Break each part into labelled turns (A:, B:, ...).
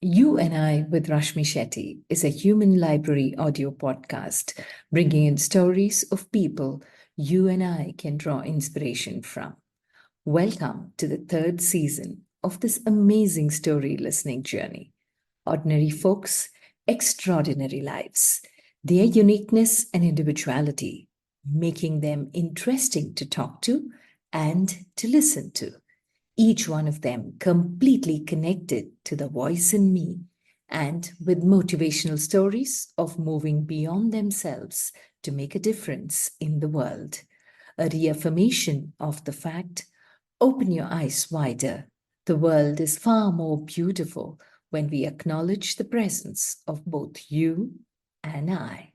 A: You and I with Rashmi Shetty is a human library audio podcast bringing in stories of people you and I can draw inspiration from. Welcome to the third season of this amazing story listening journey. Ordinary folks, extraordinary lives, their uniqueness and individuality, making them interesting to talk to and to listen to, each one of them completely connected to the voice in me and with motivational stories of moving beyond themselves to make a difference in the world. A reaffirmation of the fact: open your eyes wider. The world is far more beautiful when we acknowledge the presence of both you and I.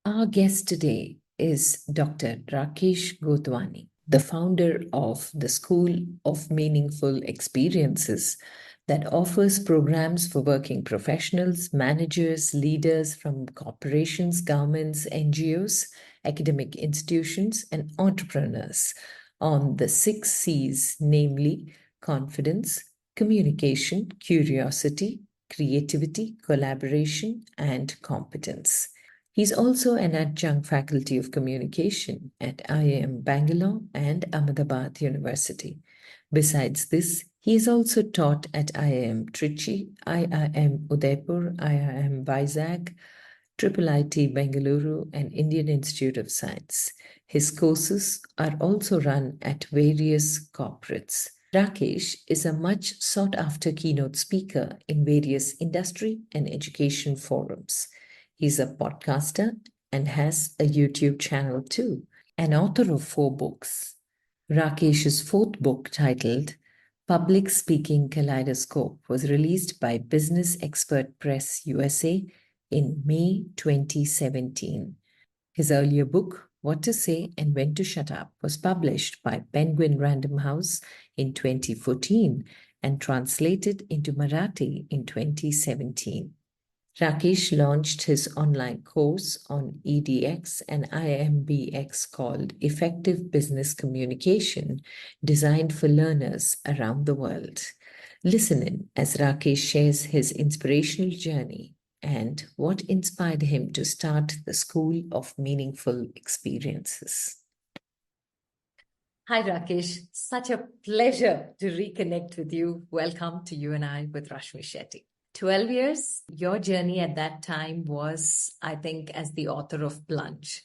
A: Our guest today is Dr. Rakesh Godhwani, the founder of the School of Meaningful Experiences that offers programs for working professionals, managers, leaders from corporations, governments, NGOs, academic institutions, and entrepreneurs on the 6 C's, namely confidence, communication, curiosity, creativity, collaboration, and competence. He's also an adjunct faculty of communication at IIM Bangalore and Ahmedabad University. Besides this, he is also taught at IIM Trichy, IIM Udaipur, IIM Vizag, IIIT Bengaluru, and Indian Institute of Science. His courses are also run at various corporates. Rakesh is a much sought after keynote speaker in various industry and education forums. He's a podcaster and has a YouTube channel too, an author of 4 books. Rakesh's fourth book, titled Public Speaking Kaleidoscope, was released by Business Expert Press USA in May 2017. His earlier book, What to Say and When to Shut Up, was published by Penguin Random House in 2014 and translated into Marathi in 2017. Rakesh launched his online course on EDX and IMBX called Effective Business Communication, designed for learners around the world. Listen in as Rakesh shares his inspirational journey and what inspired him to start the School of Meaningful Experiences. Hi, Rakesh. Such a pleasure to reconnect with you. Welcome to You and I with Rashmi Shetty. 12 years, your journey at that time was, I think, as the author of Plunge.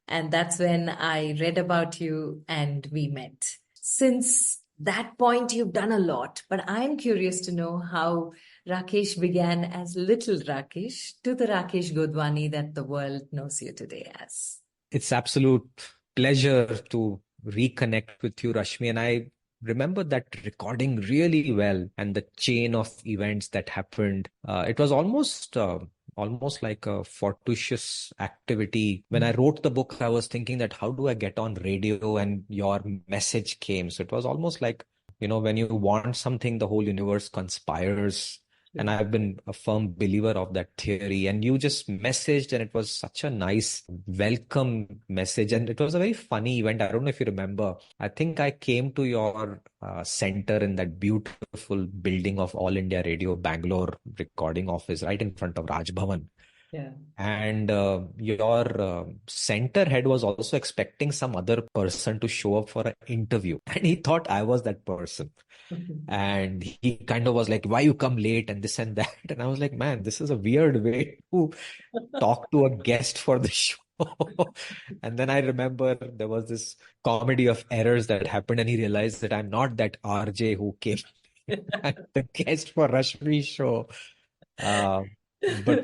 A: And that's when I read about you and we met. Since that point, you've done a lot, but I'm curious to know how Rakesh began as little Rakesh to the Rakesh Godhwani that the world knows you today as.
B: It's absolute pleasure to reconnect with you, Rashmi, and I remember that recording really well and the chain of events that happened. It was almost like a fortuitous activity. When I wrote the book, I was thinking that how do I get on radio, and your message came. So it was almost like, when you want something, the whole universe conspires. And I've been a firm believer of that theory. And you just messaged, and it was such a nice welcome message. And it was a very funny event. I don't know if you remember. I think I came to your center in that beautiful building of All India Radio Bangalore recording office right in front of Raj Bhavan.
A: Yeah.
B: And your center head was also expecting some other person to show up for an interview. And he thought I was that person. And he kind of was like, why you come late and this and that. And I was like, man, this is a weird way to talk to a guest for the show. And then I remember there was this comedy of errors that happened, and he realized that I'm not that RJ who came the guest for Rashmi's show. But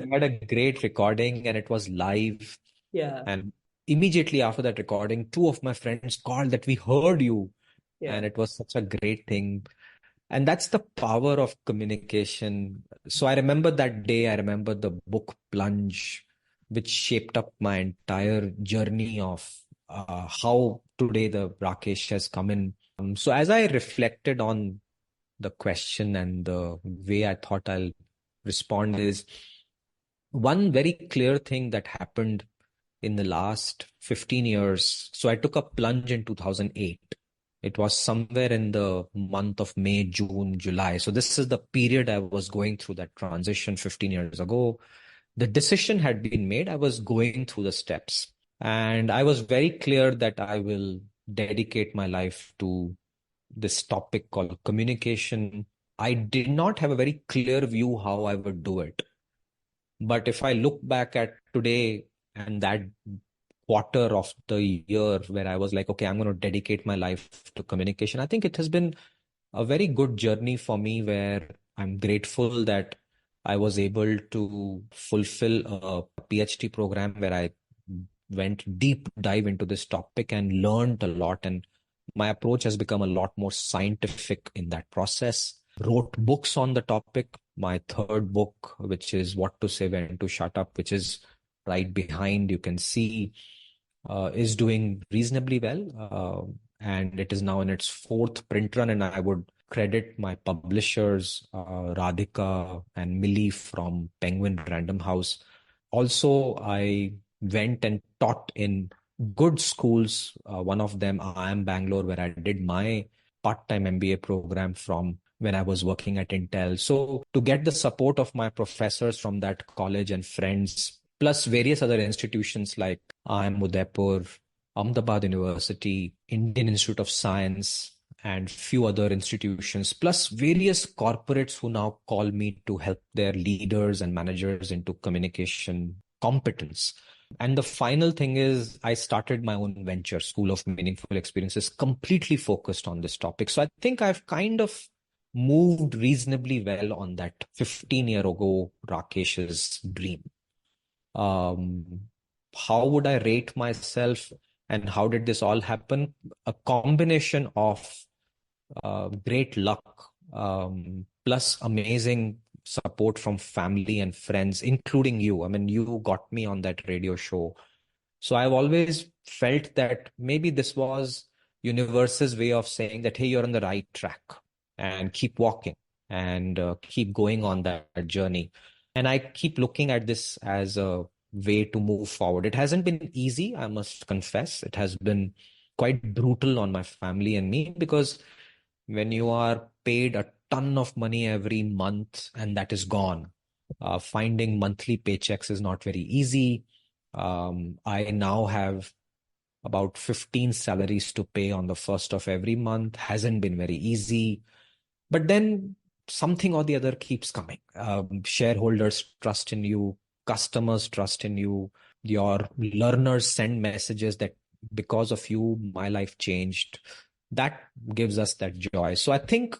B: we had a great recording, and it was live.
A: Yeah.
B: And immediately after that recording, 2 of my friends called that we heard you.
A: Yeah.
B: And it was such a great thing. And that's the power of communication. So I remember that day. I remember the book Plunge, which shaped up my entire journey of how today the Rakesh has come in. So as I reflected on the question and the way I thought I'll respond is one very clear thing that happened. In the last 15 years. So I took a plunge in 2008. It was somewhere in the month of May, June, July. So this is the period I was going through, that transition 15 years ago. The decision had been made. I was going through the steps. And I was very clear that I will dedicate my life to this topic called communication. I did not have a very clear view how I would do it. But if I look back at today and that quarter of the year where I was like, okay, I'm going to dedicate my life to communication, I think it has been a very good journey for me, where I'm grateful that I was able to fulfill a PhD program where I went deep dive into this topic and learned a lot. And my approach has become a lot more scientific in that process. Wrote books on the topic. My third book, which is What to Say, When to Shut Up, which is right behind, you can see, is doing reasonably well. And it is now in its fourth print run. And I would credit my publishers, Radhika and Millie from Penguin Random House. Also, I went and taught in good schools. One of them, IIM Bangalore, where I did my part-time MBA program from when I was working at Intel. So to get the support of my professors from that college and friends, plus various other institutions like IIM Udaipur, Ahmedabad University, Indian Institute of Science, and few other institutions, plus various corporates who now call me to help their leaders and managers into communication competence. And the final thing is, I started my own venture, School of Meaningful Experiences, completely focused on this topic. So I think I've kind of moved reasonably well on that 15-year ago Rakesh's dream. Um, how would I rate myself, and how did this all happen? A combination of great luck, plus amazing support from family and friends, including you. I mean, you got me on that radio show. So I've always felt that maybe this was universe's way of saying that, hey, you're on the right track and keep walking and keep going on that journey. And I keep looking at this as a way to move forward. It hasn't been easy, I must confess. It has been quite brutal on my family and me, because when you are paid a ton of money every month and that is gone, finding monthly paychecks is not very easy. I now have about 15 salaries to pay on the first of every month. Hasn't been very easy. But then something or the other keeps coming. Shareholders trust in you, customers trust in you, your learners send messages that because of you, my life changed. That gives us that joy. So I think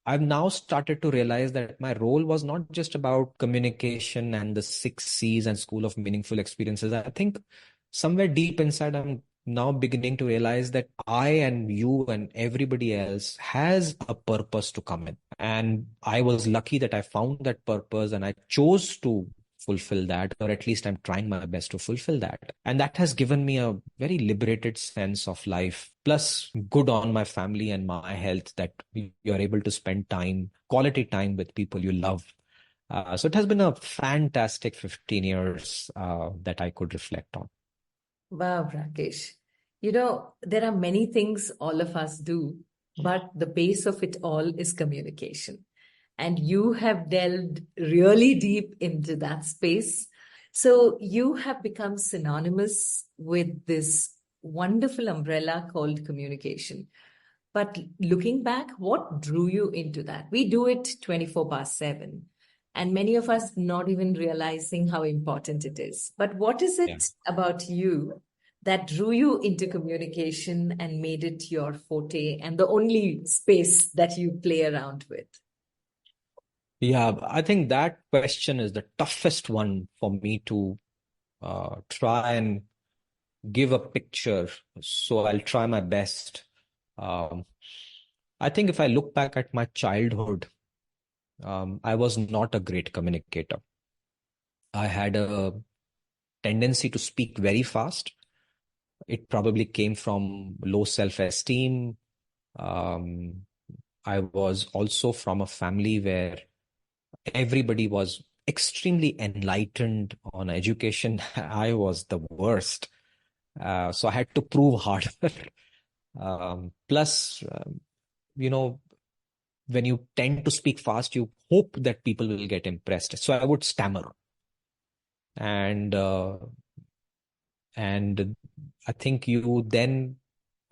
B: I've now started to realize that my role was not just about communication and the 6 C's and School of Meaningful Experiences. I think somewhere deep inside, I'm now beginning to realize that I and you and everybody else has a purpose to come in. And I was lucky that I found that purpose and I chose to fulfill that, or at least I'm trying my best to fulfill that. And that has given me a very liberated sense of life, plus good on my family and my health, that you're able to spend time, quality time with people you love. So it has been a fantastic 15 years that I could reflect on.
A: Wow, Rakesh. There are many things all of us do, but the base of it all is communication. And you have delved really deep into that space. So you have become synonymous with this wonderful umbrella called communication. But looking back, what drew you into that? We do it 24/7, and many of us not even realizing how important it is. But what is
B: Yeah.
A: it about you that drew you into communication and made it your forte and the only space that you play around with?
B: Yeah, I think that question is the toughest one for me to try and give a picture. So I'll try my best. Um, I think if I look back at my childhood, I was not a great communicator. I had a tendency to speak very fast. It probably came from low self-esteem. Um, I was also from a family where everybody was extremely enlightened on education. I was the worst. So I had to prove harder. Plus, you know, when you tend to speak fast, you hope that people will get impressed. So I would stammer, and and I think you then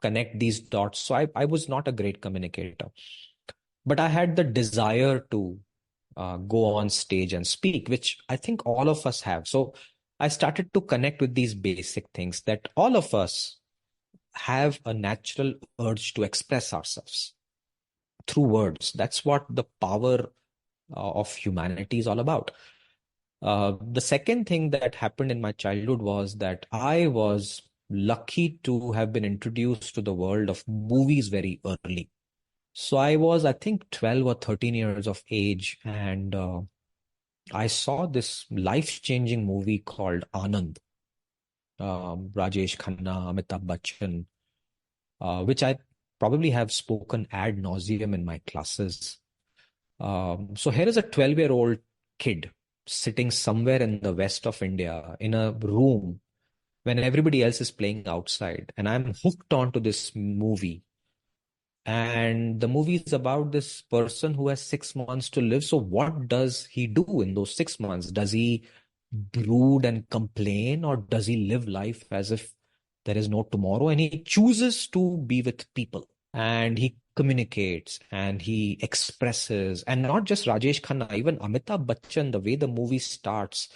B: connect these dots. So I was not a great communicator, but I had the desire to go on stage and speak, which I think all of us have. So I started to connect with these basic things that all of us have a natural urge to express ourselves through words. That's what the power of humanity is all about. The second thing that happened in my childhood was that I was lucky to have been introduced to the world of movies very early. So I was, I think, 12 or 13 years of age, and I saw this life-changing movie called Anand, Rajesh Khanna, Amitabh Bachchan, which I probably have spoken ad nauseum in my classes. So here is a 12-year-old kid sitting somewhere in the west of India in a room when everybody else is playing outside, and I'm hooked onto this movie. And the movie is about this person who has 6 months to live. So what does he do in those 6 months? Does he brood and complain, or does he live life as if there is no tomorrow? And he chooses to be with people, and he communicates and he expresses. And not just Rajesh Khanna, even Amitabh Bachchan, the way the movie starts,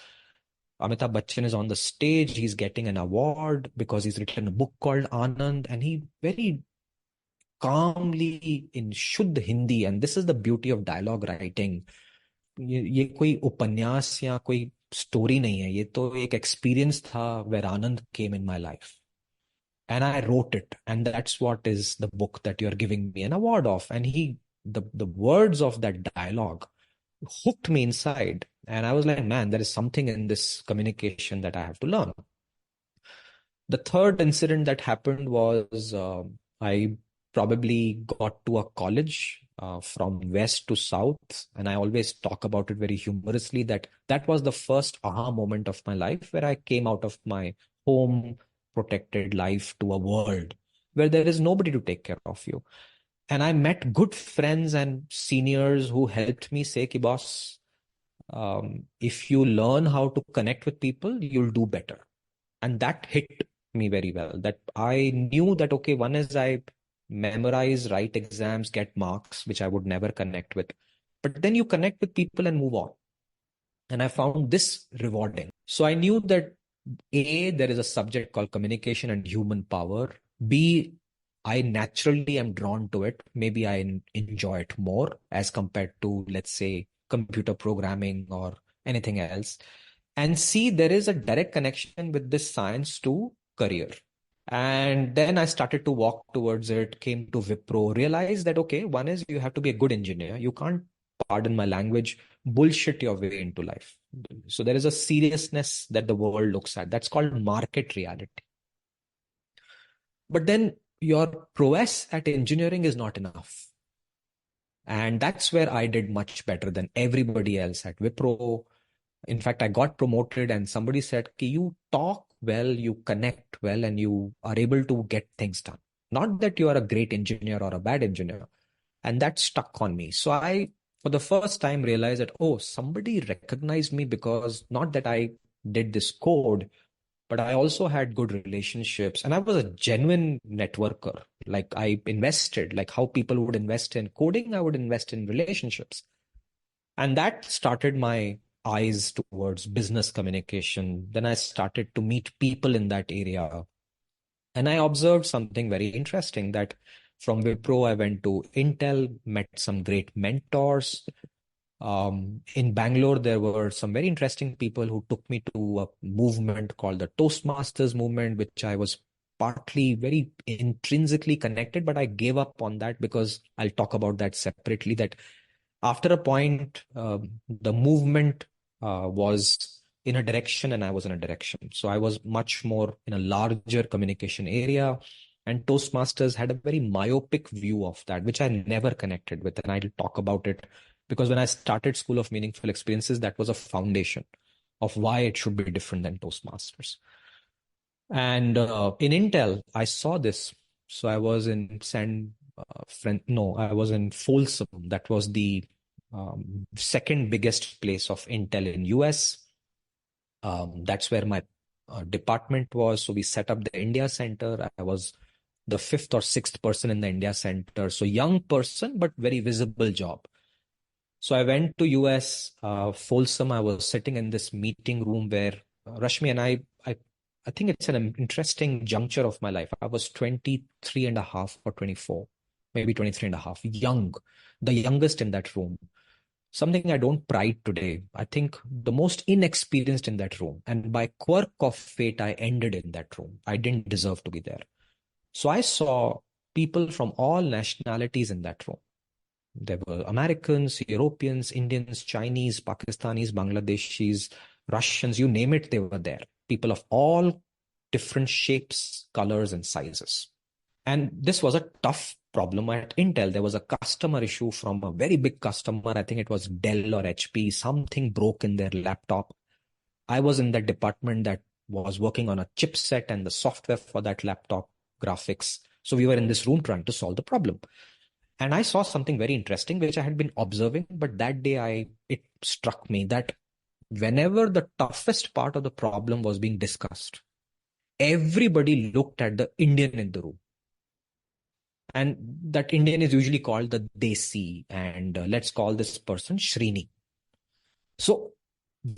B: Amitabh Bachchan is on the stage, he's getting an award because he's written a book called Anand, and he very calmly in शुद्ध Hindi, and this is the beauty of dialogue writing. ये कोई उपन्यास या कोई story नहीं है, ये तो एक एक्सपीरियंस था where Anand came in my life, and I wrote it, and that's what is the book that you're giving me an award of. And the words of that dialogue hooked me inside, and I was like, man, there is something in this communication that I have to learn. The third incident that happened was I probably got to a college from west to south, and I always talk about it very humorously that that was the first aha moment of my life, where I came out of my home protected life to a world where there is nobody to take care of you. And I met good friends and seniors who helped me say, ki boss, if you learn how to connect with people, you'll do better. And that hit me very well, that I knew that, okay, one is I memorize, write exams, get marks, which I would never connect with. But then you connect with people and move on. And I found this rewarding. So I knew that A, there is a subject called communication and human power. B, I naturally am drawn to it. Maybe I enjoy it more as compared to, let's say, computer programming or anything else. And C, there is a direct connection with this science to career. And then I started to walk towards it, came to Wipro, realized that, okay, one is you have to be a good engineer. You can't, pardon my language, bullshit your way into life. So there is a seriousness that the world looks at. That's called market reality. But then your prowess at engineering is not enough. And that's where I did much better than everybody else at Wipro. In fact, I got promoted and somebody said, "Ki, you talk well, you connect well, and you are able to get things done. Not that you are a great engineer or a bad engineer." And that stuck on me. So I, for the first time, realized that, oh, somebody recognized me because not that I did this code, but I also had good relationships. And I was a genuine networker. Like I invested, like how people would invest in coding, I would invest in relationships. And that started my eyes towards business communication. Then I started to meet people in that area. And I observed something very interesting, that from Wipro, I went to Intel, met some great mentors. In Bangalore, there were some very interesting people who took me to a movement called the Toastmasters movement, which I was partly very intrinsically connected, but I gave up on that because I'll talk about that separately. That after a point, the movement was in a direction and I was in a direction. So I was much more in a larger communication area. And Toastmasters had a very myopic view of that, which I never connected with. And I'll talk about it because when I started School of Meaningful Experiences, that was a foundation of why it should be different than Toastmasters. And in Intel, I saw this. So I was in I was in Folsom. That was the second biggest place of Intel in US. That's where my department was. So we set up the India Center. I was the fifth or sixth person in the India Center. So young person, but very visible job. So I went to US, Folsom. I was sitting in this meeting room where Rashmi and I think it's an interesting juncture of my life. I was 23 and a half or 24, maybe 23 and a half, young, the youngest in that room. Something I don't pride today. I think the most inexperienced in that room. And by quirk of fate, I ended in that room. I didn't deserve to be there. So I saw people from all nationalities in that room. There were Americans, Europeans, Indians, Chinese, Pakistanis, Bangladeshis, Russians, you name it, they were there. People of all different shapes, colors, and sizes. And this was a tough problem at Intel. There was a customer issue from a very big customer. I think it was Dell or HP. Something broke in their laptop. I was in that department that was working on a chipset and the software for that laptop graphics. So we were in this room trying to solve the problem. And I saw something very interesting, which I had been observing, but that day it struck me that whenever the toughest part of the problem was being discussed, everybody looked at the Indian in the room. And that Indian is usually called the Desi, and let's call this person Srini. So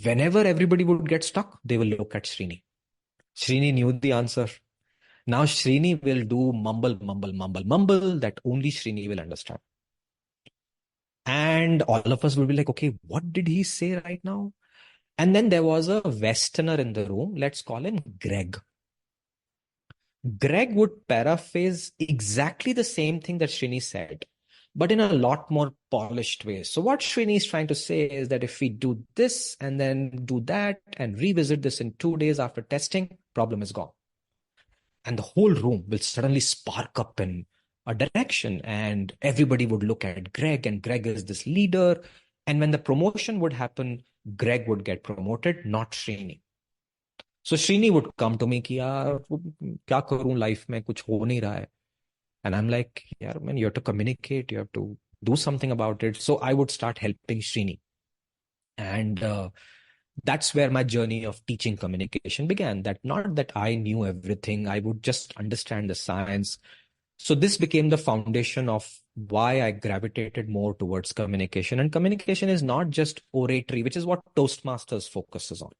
B: whenever everybody would get stuck, they will look at Srini. Srini knew the answer. Now Srini will do mumble, mumble, mumble, mumble that only Srini will understand. And all of us will be like, okay, what did he say right now? And then there was a Westerner in the room. Let's call him Greg. Greg would paraphrase exactly the same thing that Srini said, but in a lot more polished way. So what Srini is trying to say is that if we do this and then do that and revisit this in 2 days after testing, problem is gone. And the whole room will suddenly spark up in a direction, and everybody would look at Greg, and Greg is this leader. And when the promotion would happen, Greg would get promoted, not Srini. So Srini would come to me कि यार क्या करूं life में कुछ हो नहीं रहा है. And I'm like, यार man, you have to communicate, you have to do something about it. So I would start helping Srini. And that's where my journey of teaching communication began. That not that I knew everything, I would just understand the science. So this became the foundation of why I gravitated more towards communication. And communication is not just oratory, which is what Toastmasters focuses on.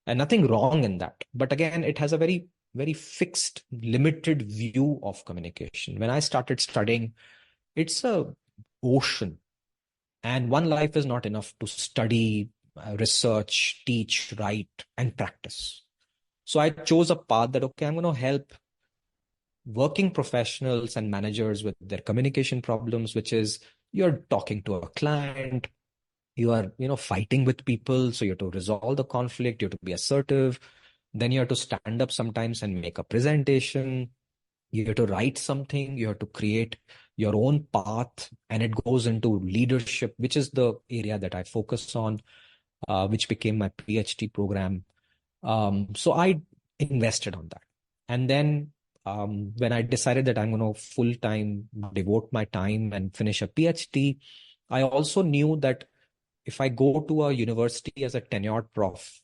B: And nothing wrong in that. But again, it has a very, very fixed, limited view of communication. When I started studying, it's a ocean. And one life is not enough to study, research, teach, write, and practice. So I chose a path that, okay, I'm going to help working professionals and managers with their communication problems, which is you're talking to a client, you are, fighting with people. So you have to resolve the conflict, you have to be assertive. Then you have to stand up sometimes and make a presentation. You have to write something, you have to create your own path, and it goes into leadership, which is the area that I focus on, which became my PhD program. So I invested on that. And then when I decided that I'm going to full-time devote my time and finish a PhD, I also knew that if I go to a university as a tenured prof,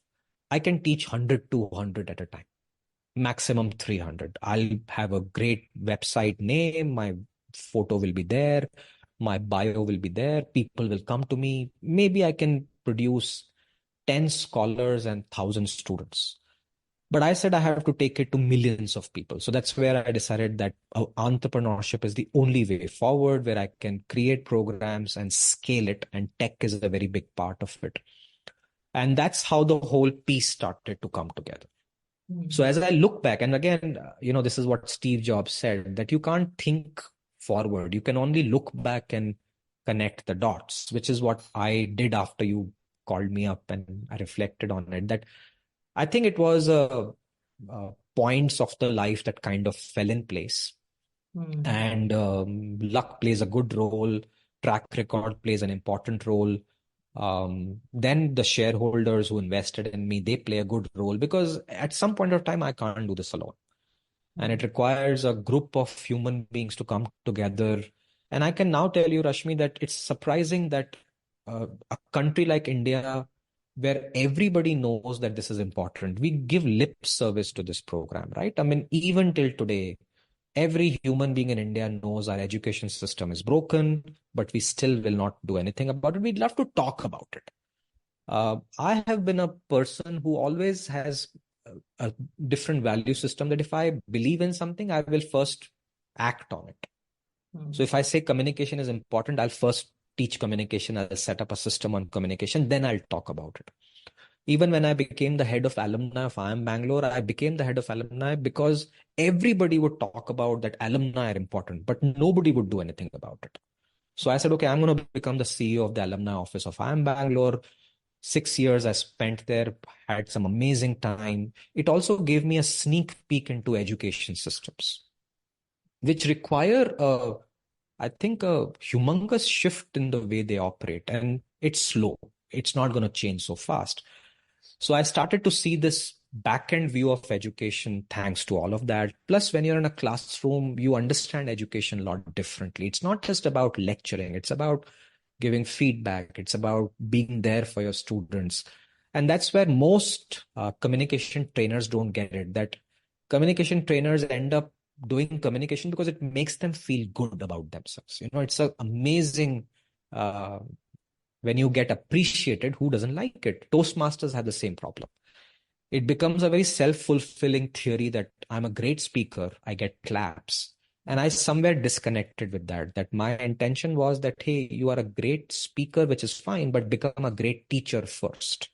B: I can teach 100, 200 at a time, maximum 300. I'll have a great website name. My photo will be there. My bio will be there. People will come to me. Maybe I can produce 10 scholars and 1,000 students. But I said I have to take it to millions of people. So that's where I decided that entrepreneurship is the only way forward, where I can create programs and scale it. And tech is a very big part of it. And that's how the whole piece started to come together. So as I look back, and again, this is what Steve Jobs said, that you can't think forward. You can only look back and connect the dots, which is what I did after you called me up and I reflected on it. That I think it was points of the life that kind of fell in place. And luck plays a good role. Track record plays an important role. Then the shareholders who invested in me, they play a good role, because at some point of time, I can't do this alone. and it requires a group of human beings to come together. And I can now tell you, Rashmi, that it's surprising that a country like India, where everybody knows that this is important, we give lip service to this program, right? I mean, even till today, every human being in India knows our education system is broken, but we still will not do anything about it. We'd love to talk about it. I have been a person who always has a different value system, that if I believe in something, I will first act on it. So if I say communication is important, I'll first teach communication. I'll set up a system on communication. Then I'll talk about it. Even when I became the head of alumni of IIM Bangalore, I became the head of alumni because everybody would talk about that alumni are important, but nobody would do anything about it. So I said, okay, I'm going to become the CEO of the alumni office of IIM Bangalore. 6 years I spent there, had some amazing time. It also gave me a sneak peek into education systems, which require, I think, a humongous shift in the way they operate. And it's slow. It's not going to change so fast. So I started to see this back-end view of education thanks to all of that. Plus, when you're in a classroom, you understand education a lot differently. It's not just about lecturing. It's about giving feedback. It's about being there for your students. And that's where most communication trainers don't get it, that communication trainers end up doing communication because it makes them feel good about themselves. It's an amazing, when you get appreciated, who doesn't like it? Toastmasters have the same problem. It becomes a very self-fulfilling theory that I'm a great speaker, I get claps. And I somewhere disconnected with that my intention was that, hey, you are a great speaker, which is fine, but become a great teacher first.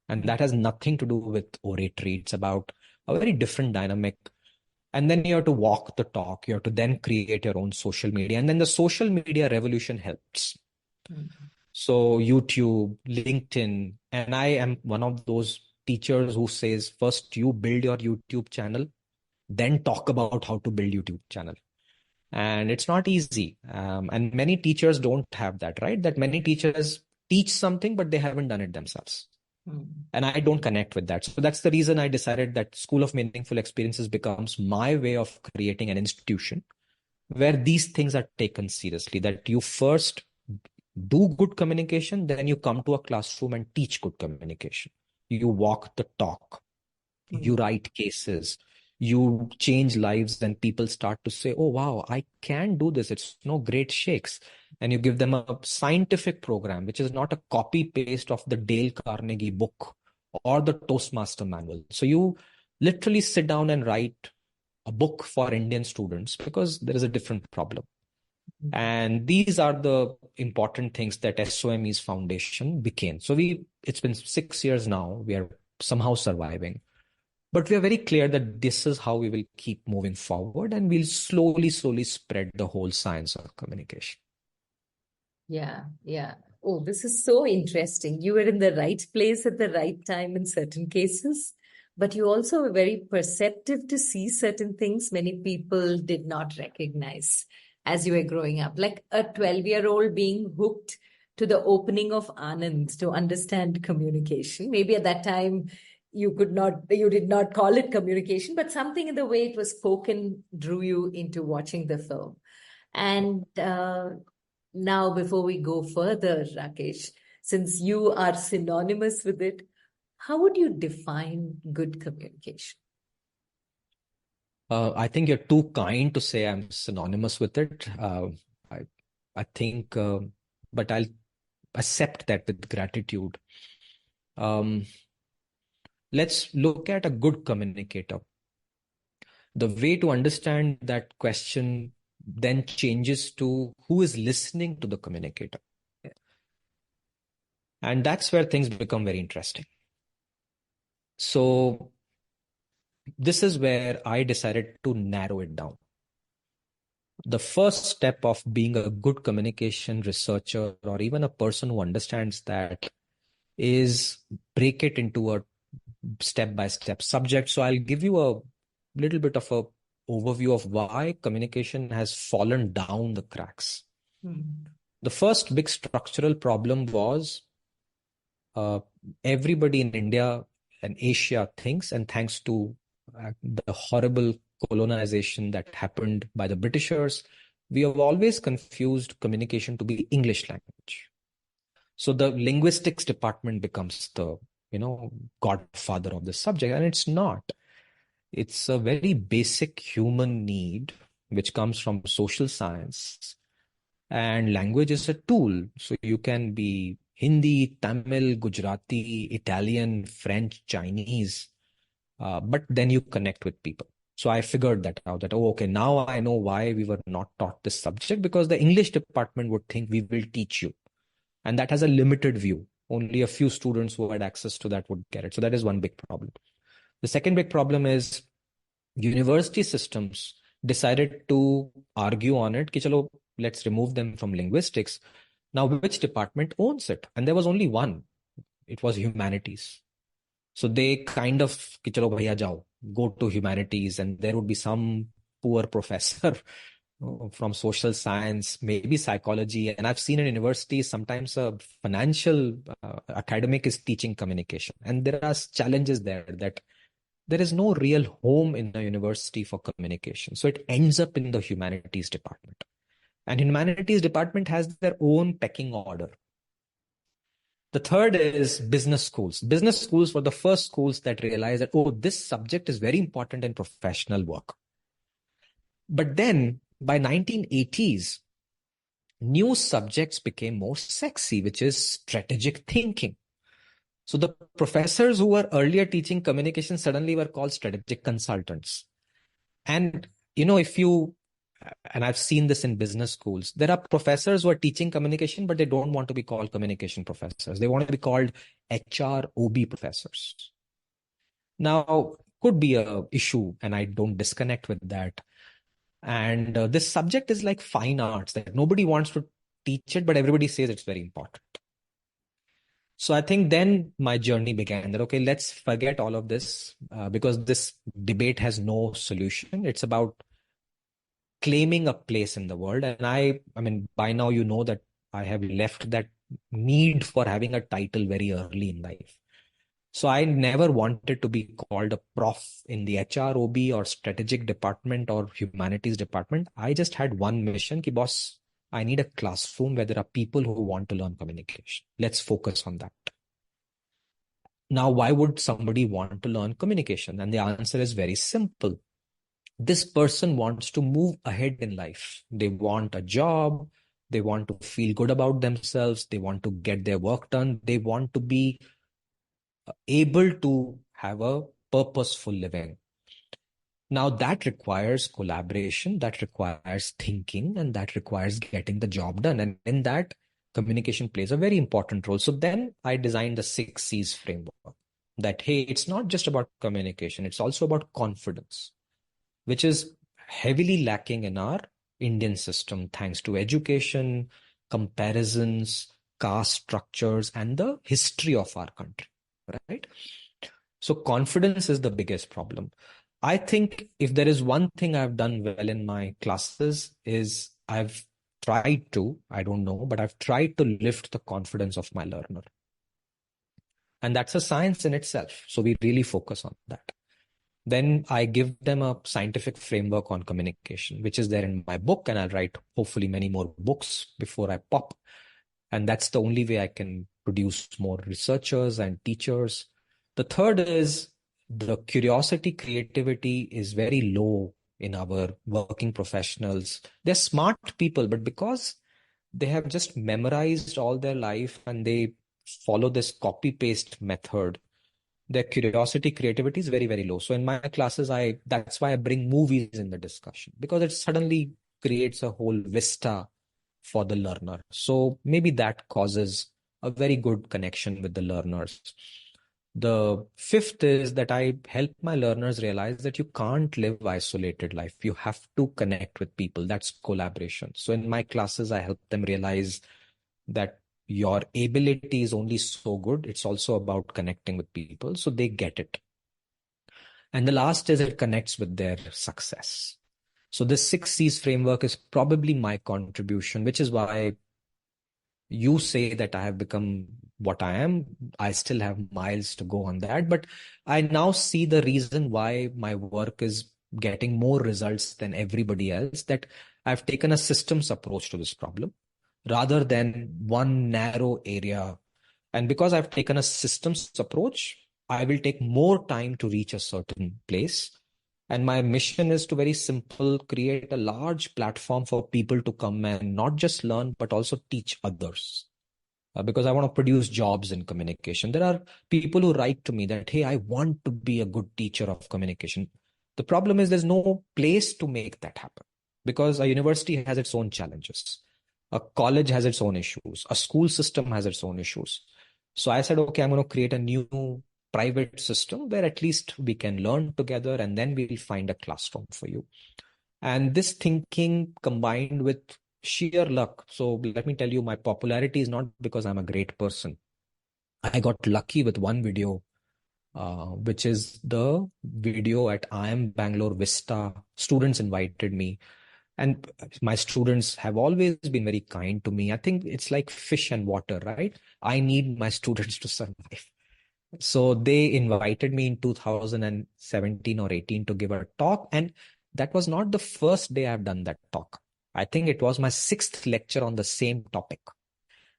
B: And that has nothing to do with oratory. It's about a very different dynamic. And then you have to walk the talk. You have to then create your own social media. And then the social media revolution helps. So YouTube, LinkedIn, and I am one of those teachers who says, first you build your YouTube channel, then talk about how to build YouTube channel. And it's not easy. And many teachers don't have that, right? That many teachers teach something, but they haven't done it themselves. And I don't connect with that. So that's the reason I decided that School of Meaningful Experiences becomes my way of creating an institution where these things are taken seriously, that you first do good communication, then you come to a classroom and teach good communication. You walk the talk, you write cases, you change lives, and people start to say, oh, wow, I can do this. It's no great shakes. And you give them a scientific program, which is not a copy paste of the Dale Carnegie book or the Toastmaster manual. So you literally sit down and write a book for Indian students because there is a different problem. And these are the important things that SOME's foundation became. So it's been 6 years now. We are somehow surviving. But we are very clear that this is how we will keep moving forward, and we'll slowly spread the whole science of communication.
A: Yeah. Oh, this is so interesting. You were in the right place at the right time in certain cases, but you also were very perceptive to see certain things many people did not recognize as you were growing up. Like a 12-year-old being hooked to the opening of Anand to understand communication. Maybe at that time, you did not call it communication, but something in the way it was spoken drew you into watching the film. And now, before we go further, Rakesh, since you are synonymous with it, how would you define good communication?
B: I think you're too kind to say I'm synonymous with it. I think, but I'll accept that with gratitude. Let's look at a good communicator. The way to understand that question then changes to who is listening to the communicator. And that's where things become very interesting. So this is where I decided to narrow it down. The first step of being a good communication researcher, or even a person who understands that, is break it into a step-by-step subject. So I'll give you a little bit of a overview of why communication has fallen down the cracks. The first big structural problem was everybody in India and Asia thinks, and thanks to the horrible colonization that happened by the Britishers, we have always confused communication to be English language. So the linguistics department becomes the, godfather of the subject, and it's not. It's a very basic human need which comes from social science, and language is a tool. So you can be Hindi, Tamil, Gujarati, Italian, French, Chinese, but then you connect with people. So I figured that out, that, oh, okay, now I know why we were not taught this subject, because the English department would think we will teach you. And that has a limited view. Only a few students who had access to that would get it. So that is one big problem. The second big problem is university systems decided to argue on it, ki chalo, let's remove them from linguistics. Now, which department owns it? And there was only one. It was humanities. So they kind of, ki chalo bhaiya jao, go to humanities, and there would be some poor professor from social science, maybe psychology. And I've seen in universities, sometimes a financial academic is teaching communication. And there are challenges there, that there is no real home in a university for communication. So it ends up in the humanities department. And humanities department has their own pecking order. The third is business schools. Business schools were the first schools that realized that, oh, this subject is very important in professional work. But then by 1980s, new subjects became more sexy, which is strategic thinking. So the professors who were earlier teaching communication suddenly were called strategic consultants. And, and I've seen this in business schools, there are professors who are teaching communication, but they don't want to be called communication professors. They want to be called HROB professors. Now, could be an issue, and I don't disconnect with that. And this subject is like fine arts, that nobody wants to teach it, but everybody says it's very important. So I think then my journey began, that, okay, let's forget all of this, because this debate has no solution. It's about claiming a place in the world. And I mean, by now, you know that I have left that need for having a title very early in life. So I never wanted to be called a prof in the HROB or strategic department or humanities department. I just had one mission, ki boss, I need a classroom where there are people who want to learn communication. Let's focus on that. Now, why would somebody want to learn communication? And the answer is very simple. This person wants to move ahead in life. They want a job. They want to feel good about themselves. They want to get their work done. They want to be able to have a purposeful living. Now that requires collaboration, that requires thinking, and that requires getting the job done. And in that, communication plays a very important role. So then I designed the 6 C's framework, that, hey, it's not just about communication, it's also about confidence, which is heavily lacking in our Indian system, thanks to education, comparisons, caste structures, and the history of our country, right? So confidence is the biggest problem. I think if there is one thing I've done well in my classes, is I've tried to, I don't know, but I've tried to lift the confidence of my learner. And that's a science in itself. So we really focus on that. Then I give them a scientific framework on communication, which is there in my book. And I'll write hopefully many more books before I pop. And that's the only way I can produce more researchers and teachers. The third is the curiosity, creativity is very low in our working professionals. They're smart people, but because they have just memorized all their life and they follow this copy paste method, their curiosity, creativity is very, very low. So in my classes, that's why I bring movies in the discussion, because it suddenly creates a whole vista for the learner. So maybe that causes a very good connection with the learners. The fifth is that I help my learners realize that you can't live isolated life. You have to connect with people. That's collaboration. So in my classes, I help them realize that your ability is only so good. It's also about connecting with people, so they get it. And the last is it connects with their success. So this 6 C's framework is probably my contribution, which is why you say that I have become what I am. I still have miles to go on that, but I now see the reason why my work is getting more results than everybody else, that I've taken a systems approach to this problem rather than one narrow area. And because I've taken a systems approach, I will take more time to reach a certain place. And my mission is to very simple, create a large platform for people to come and not just learn, but also teach others. Because I want to produce jobs in communication. There are people who write to me that, hey, I want to be a good teacher of communication. The problem is there's no place to make that happen because a university has its own challenges. A college has its own issues. A school system has its own issues. So I said, okay, I'm going to create a new private system where at least we can learn together and then we will find a classroom for you. And this thinking combined with sheer luck. So let me tell you, my popularity is not because I'm a great person. I got lucky with one video, which is the video at IIM Bangalore Vista. Students invited me. And my students have always been very kind to me. I think it's like fish and water, right? I need my students to survive. So they invited me in 2017 or 18 to give a talk. And that was not the first day I've done that talk. I think it was my sixth lecture on the same topic.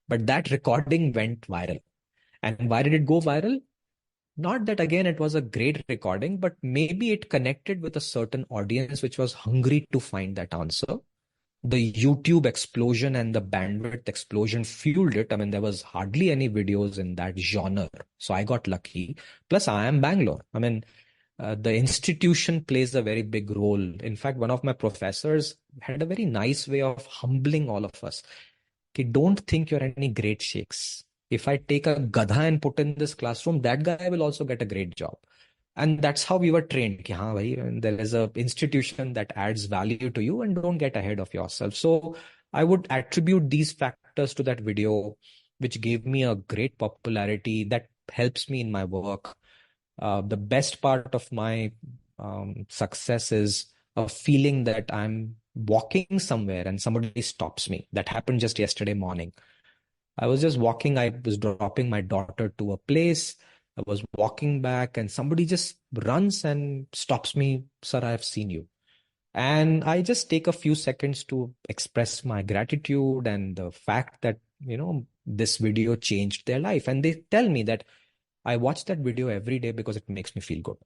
B: But that recording went viral. And why did it go viral? Not that, again, it was a great recording, but maybe it connected with a certain audience which was hungry to find that answer. The YouTube explosion and the bandwidth explosion fueled it. I mean, there was hardly any videos in that genre. So I got lucky. Plus, I am Bangalore. I mean, the institution plays a very big role. In fact, one of my professors had a very nice way of humbling all of us. Okay, don't think you're any great shakes. If I take a gadha and put in this classroom, that guy will also get a great job. And that's how we were trained. Ki, haan, bhai, and there is a institution that adds value to you and don't get ahead of yourself. So I would attribute these factors to that video, which gave me a great popularity that helps me in my work. The best part of my success is a feeling that I'm walking somewhere and somebody stops me. That happened just yesterday morning. I was just walking. I was dropping my daughter to a place. I was walking back and somebody just runs and stops me. Sir, I have seen you. And I just take a few seconds to express my gratitude and the fact that, this video changed their life. And they tell me that I watch that video every day because it makes me feel good.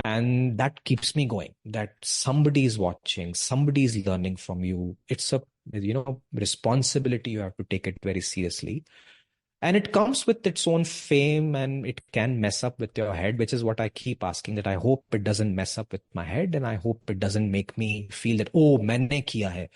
B: And that keeps me going, that somebody is watching, somebody is learning from you. It's a, responsibility. You have to take it very seriously. And it comes with its own fame and it can mess up with your head, which is what I keep asking, that I hope it doesn't mess up with my head. And I hope it doesn't make me feel that, oh, मैंने किया है,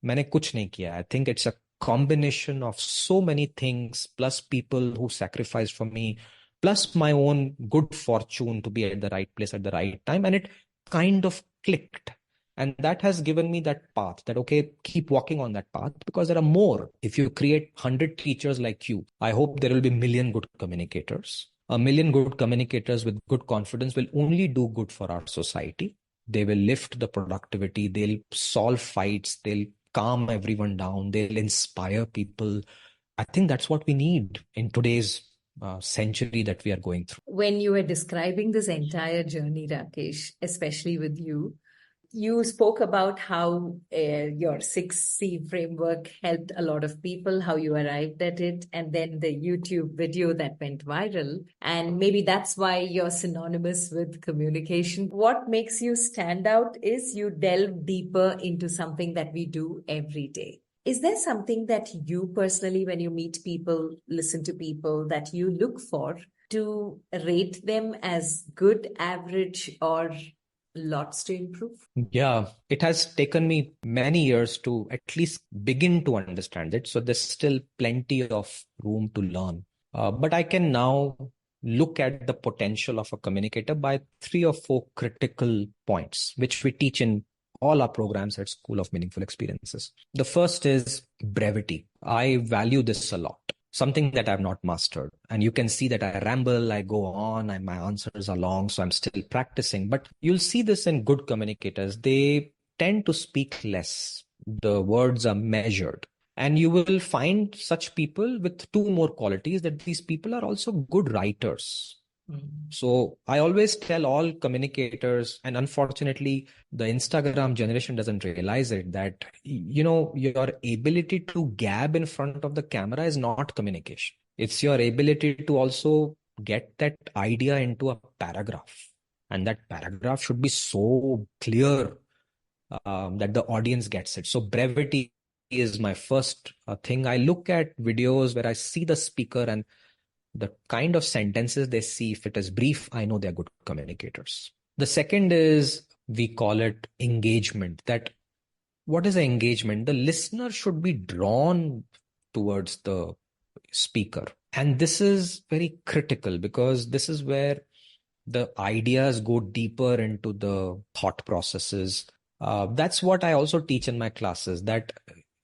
B: मैंने कुछ नहीं किया. I think it's a combination of so many things, plus people who sacrificed for me, plus my own good fortune to be at the right place at the right time. And it kind of clicked. And that has given me that path that, okay, keep walking on that path because there are more. If you create 100 teachers like you, I hope there will be a million good communicators. A million good communicators with good confidence will only do good for our society. They will lift the productivity. They'll solve fights. They'll calm everyone down. They'll inspire people. I think that's what we need in today's century that we are going through.
A: When you were describing this entire journey, Rakesh, especially with you, you spoke about how your 6C framework helped a lot of people, how you arrived at it, and then the YouTube video that went viral. And maybe that's why you're synonymous with communication. What makes you stand out is you delve deeper into something that we do every day. Is there something that you personally, when you meet people, listen to people, that you look for to rate them as good, average, or lots to improve?
B: Yeah, it has taken me many years to at least begin to understand it. So there's still plenty of room to learn. But I can now look at the potential of a communicator by 3 or 4 critical points, which we teach in all our programs at School of Meaningful Experiences. The first is brevity. I value this a lot. Something that I've not mastered. And you can see that I ramble, I go on, and my answers are long, so I'm still practicing. But you'll see this in good communicators. They tend to speak less. The words are measured. And you will find such people with 2 more qualities, that these people are also good writers. So I always tell all communicators, and unfortunately, the Instagram generation doesn't realize it, that, your ability to gab in front of the camera is not communication. It's your ability to also get that idea into a paragraph. And that paragraph should be so clear that the audience gets it. So brevity is my first thing. I look at videos where I see the speaker and the kind of sentences they see. If it is brief, I know they're good communicators. The second is, we call it engagement. That what is the engagement? The listener should be drawn towards the speaker. And this is very critical, because this is where the ideas go deeper into the thought processes. That's what I also teach in my classes, that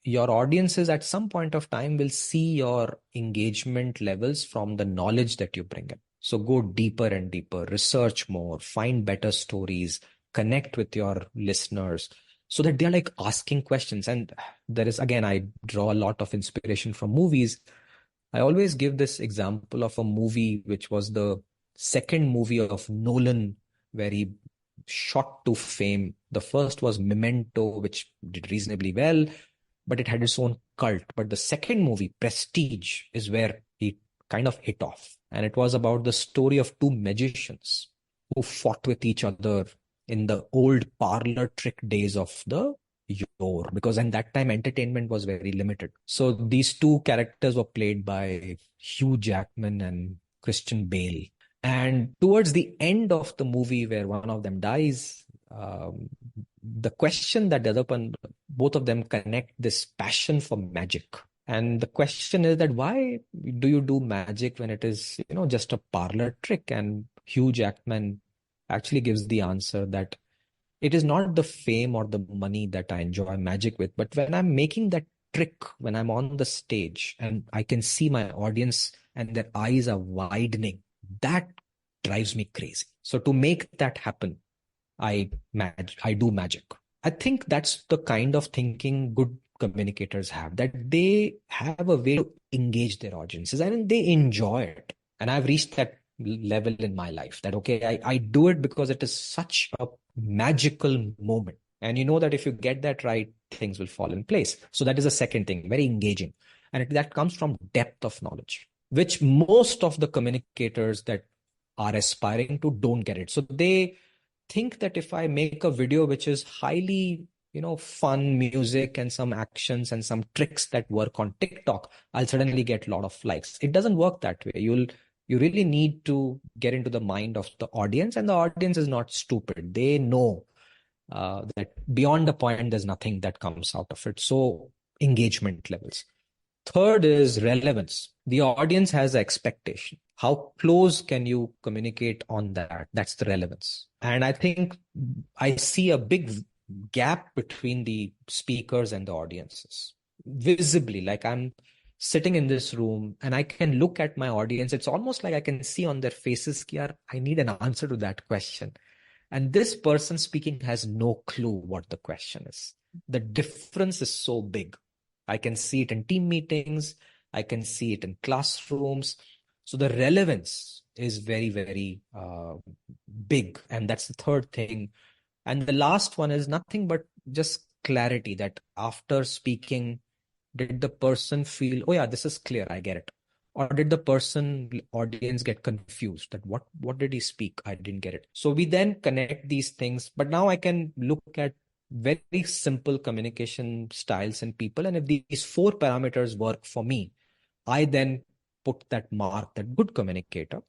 B: your audiences at some point of time will see your engagement levels from the knowledge that you bring in. So go deeper and deeper, research more, find better stories, connect with your listeners so that they're like asking questions. And there is, again, I draw a lot of inspiration from movies. I always give this example of a movie which was the second movie of Nolan, where he shot to fame. The first was Memento, which did reasonably well, but it had its own cult. But the second movie, Prestige, is where he kind of hit off. And it was about the story of two magicians who fought with each other in the old parlor trick days of the yore, because in that time entertainment was very limited. So these two characters were played by Hugh Jackman and Christian Bale. And towards the end of the movie, where one of them dies, the question that the other one, both of them connect this passion for magic. And the question is that, why do you do magic when it is, just a parlor trick? And Hugh Jackman actually gives the answer that it is not the fame or the money that I enjoy magic with, but when I'm making that trick, when I'm on the stage and I can see my audience and their eyes are widening, that drives me crazy. So to make that happen, I do magic. I think that's the kind of thinking good communicators have, that they have a way to engage their audiences and they enjoy it. And I've reached that level in my life, that, okay, I do it because it is such a magical moment. And you know that if you get that right, things will fall in place. So that is the second thing, very engaging. And that comes from depth of knowledge, which most of the communicators that are aspiring to don't get it. So they think that if I make a video which is highly, fun music and some actions and some tricks that work on TikTok, I'll suddenly get a lot of likes. It doesn't work that way. You really need to get into the mind of the audience, and the audience is not stupid. They know that beyond a point, there's nothing that comes out of it. So engagement levels. Third is relevance. The audience has an expectation. How close can you communicate on that? That's the relevance. And I think I see a big gap between the speakers and the audiences. Visibly, like I'm sitting in this room and I can look at my audience. It's almost like I can see on their faces, I need an answer to that question. And this person speaking has no clue what the question is. The difference is so big. I can see it in team meetings. I can see it in classrooms. So the relevance is very, very big. And that's the third thing. And the last one is nothing but just clarity, that after speaking, did the person feel, oh yeah, this is clear, I get it? Or did the audience get confused that what did he speak? I didn't get it. So we then connect these things. But now I can look at very simple communication styles in people. And if these four parameters work for me, I then put that mark, that good communicator.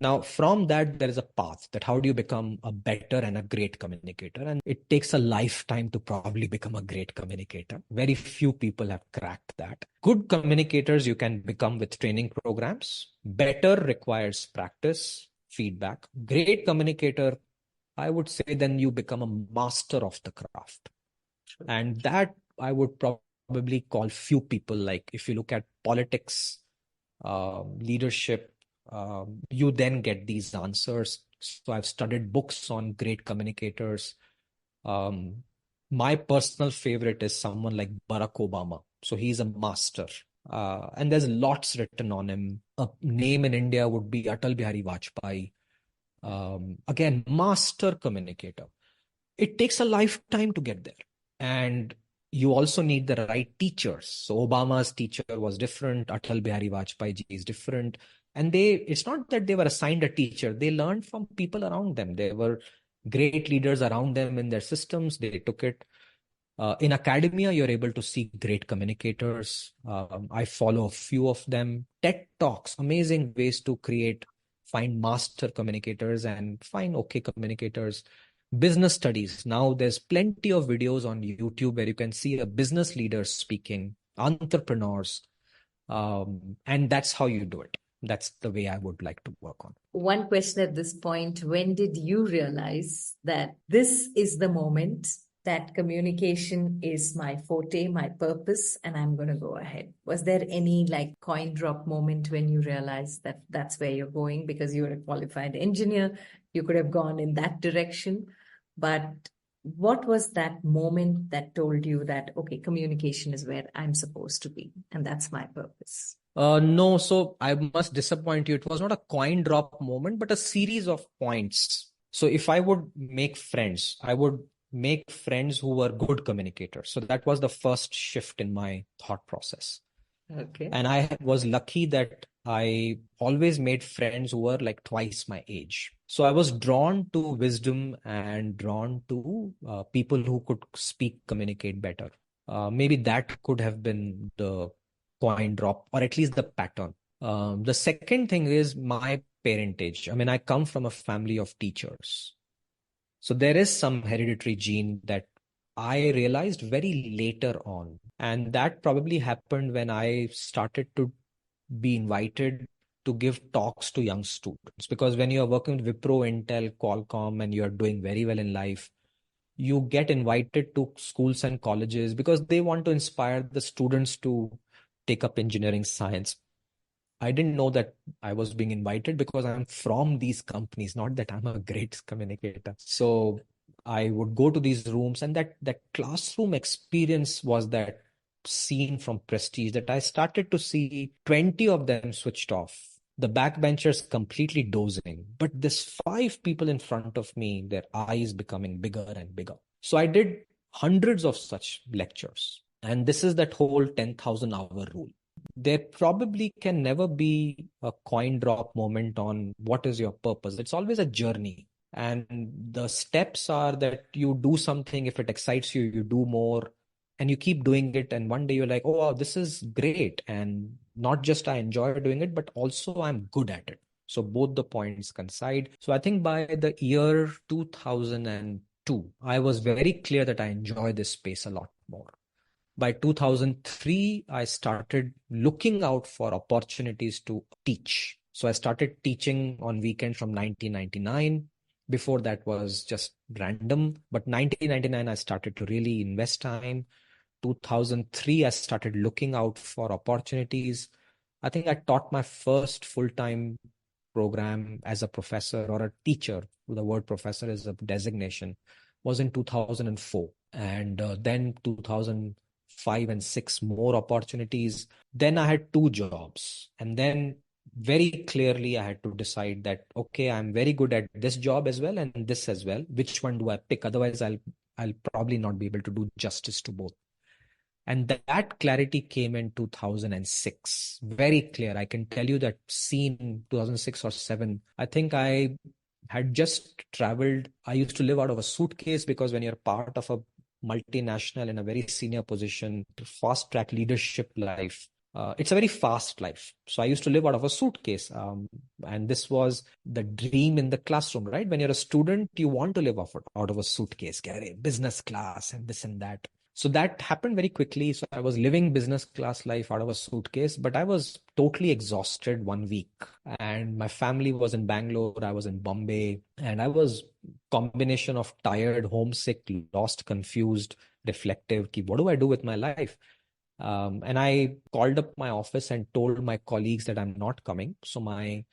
B: Now, from that, there is a path, that how do you become a better and a great communicator? And it takes a lifetime to probably become a great communicator. Very few people have cracked that. Good communicators you can become with training programs. Better requires practice, feedback. Great communicator, I would say, then you become a master of the craft. And that I would probably call few people. Like if you look at politics, leadership, you then get these answers. So I've studied books on great communicators. My personal favorite is someone like Barack Obama. So he's a master. And there's lots written on him. A name in India would be Atal Bihari Vajpayee. Again, master communicator. It takes a lifetime to get there. And you also need the right teachers. So Obama's teacher was different. Atal Bihari Vajpayee ji is different. And it's not that they were assigned a teacher. They learned from people around them. There were great leaders around them in their systems. They took it. In academia, you're able to see great communicators. I follow a few of them. TED Talks, amazing ways to find master communicators and find okay communicators. Business studies. Now there's plenty of videos on YouTube where you can see a business leader speaking, entrepreneurs, and that's how you do it. That's the way I would like to work on.
A: One question at this point, when did you realize that this is the moment that communication is my forte, my purpose, and I'm going to go ahead? Was there any like coin drop moment when you realized that that's where you're going? Because you're a qualified engineer, you could have gone in that direction. But what was that moment that told you that, okay, communication is where I'm supposed to be, and that's my purpose?
B: No, so I must disappoint you. It was not a coin drop moment, but a series of points. So if I would make friends, I would make friends who were good communicators. So that was the first shift in my thought process.
A: Okay.
B: And I was lucky that I always made friends who were like twice my age. So I was drawn to wisdom and drawn to people who could communicate better. Maybe that could have been the coin drop, or at least the pattern. The second thing is my parentage. I mean, I come from a family of teachers. So there is some hereditary gene that I realized very later on. And that probably happened when I started to be invited to give talks to young students. Because when you're working with Wipro, Intel, Qualcomm, and you're doing very well in life, you get invited to schools and colleges because they want to inspire the students to take up engineering science. I didn't know that I was being invited because I'm from these companies, not that I'm a great communicator. So I would go to these rooms, and that classroom experience was that scene from Prestige that I started to see 20 of them switched off. The backbenchers completely dozing, but this 5 people in front of me, their eyes becoming bigger and bigger. So I did hundreds of such lectures. And this is that whole 10,000 hour rule. There probably can never be a coin drop moment on what is your purpose. It's always a journey. And the steps are that you do something. If it excites you, you do more and you keep doing it. And one day you're like, oh, wow, this is great. And not just I enjoy doing it, but also I'm good at it. So both the points coincide. So I think by the year 2002, I was very clear that I enjoy this space a lot more. By 2003, I started looking out for opportunities to teach. So I started teaching on weekends from 1999. Before that was just random. But 1999, I started to really invest time. 2003, I started looking out for opportunities. I think I taught my first full-time program as a professor or a teacher. The word professor is a designation, was in 2004. And then 2005 and 6 more opportunities. Then I had 2 jobs. And then very clearly I had to decide that, okay, I'm very good at this job as well and this as well. Which one do I pick? Otherwise, I'll probably not be able to do justice to both. And that clarity came in 2006. Very clear. I can tell you that scene 2006 or 7. I think I had just traveled. I used to live out of a suitcase because when you're part of a multinational in a very senior position, fast track leadership life, it's a very fast life. So I used to live out of a suitcase. And this was the dream in the classroom, right? When you're a student, you want to live out of a suitcase, get a business class and this and that. So that happened very quickly. So I was living business class life out of a suitcase, but I was totally exhausted one week. And my family was in Bangalore, I was in Bombay, and I was combination of tired, homesick, lost, confused, reflective. What do I do with my life? And I called up my office and told my colleagues that I'm not coming. So my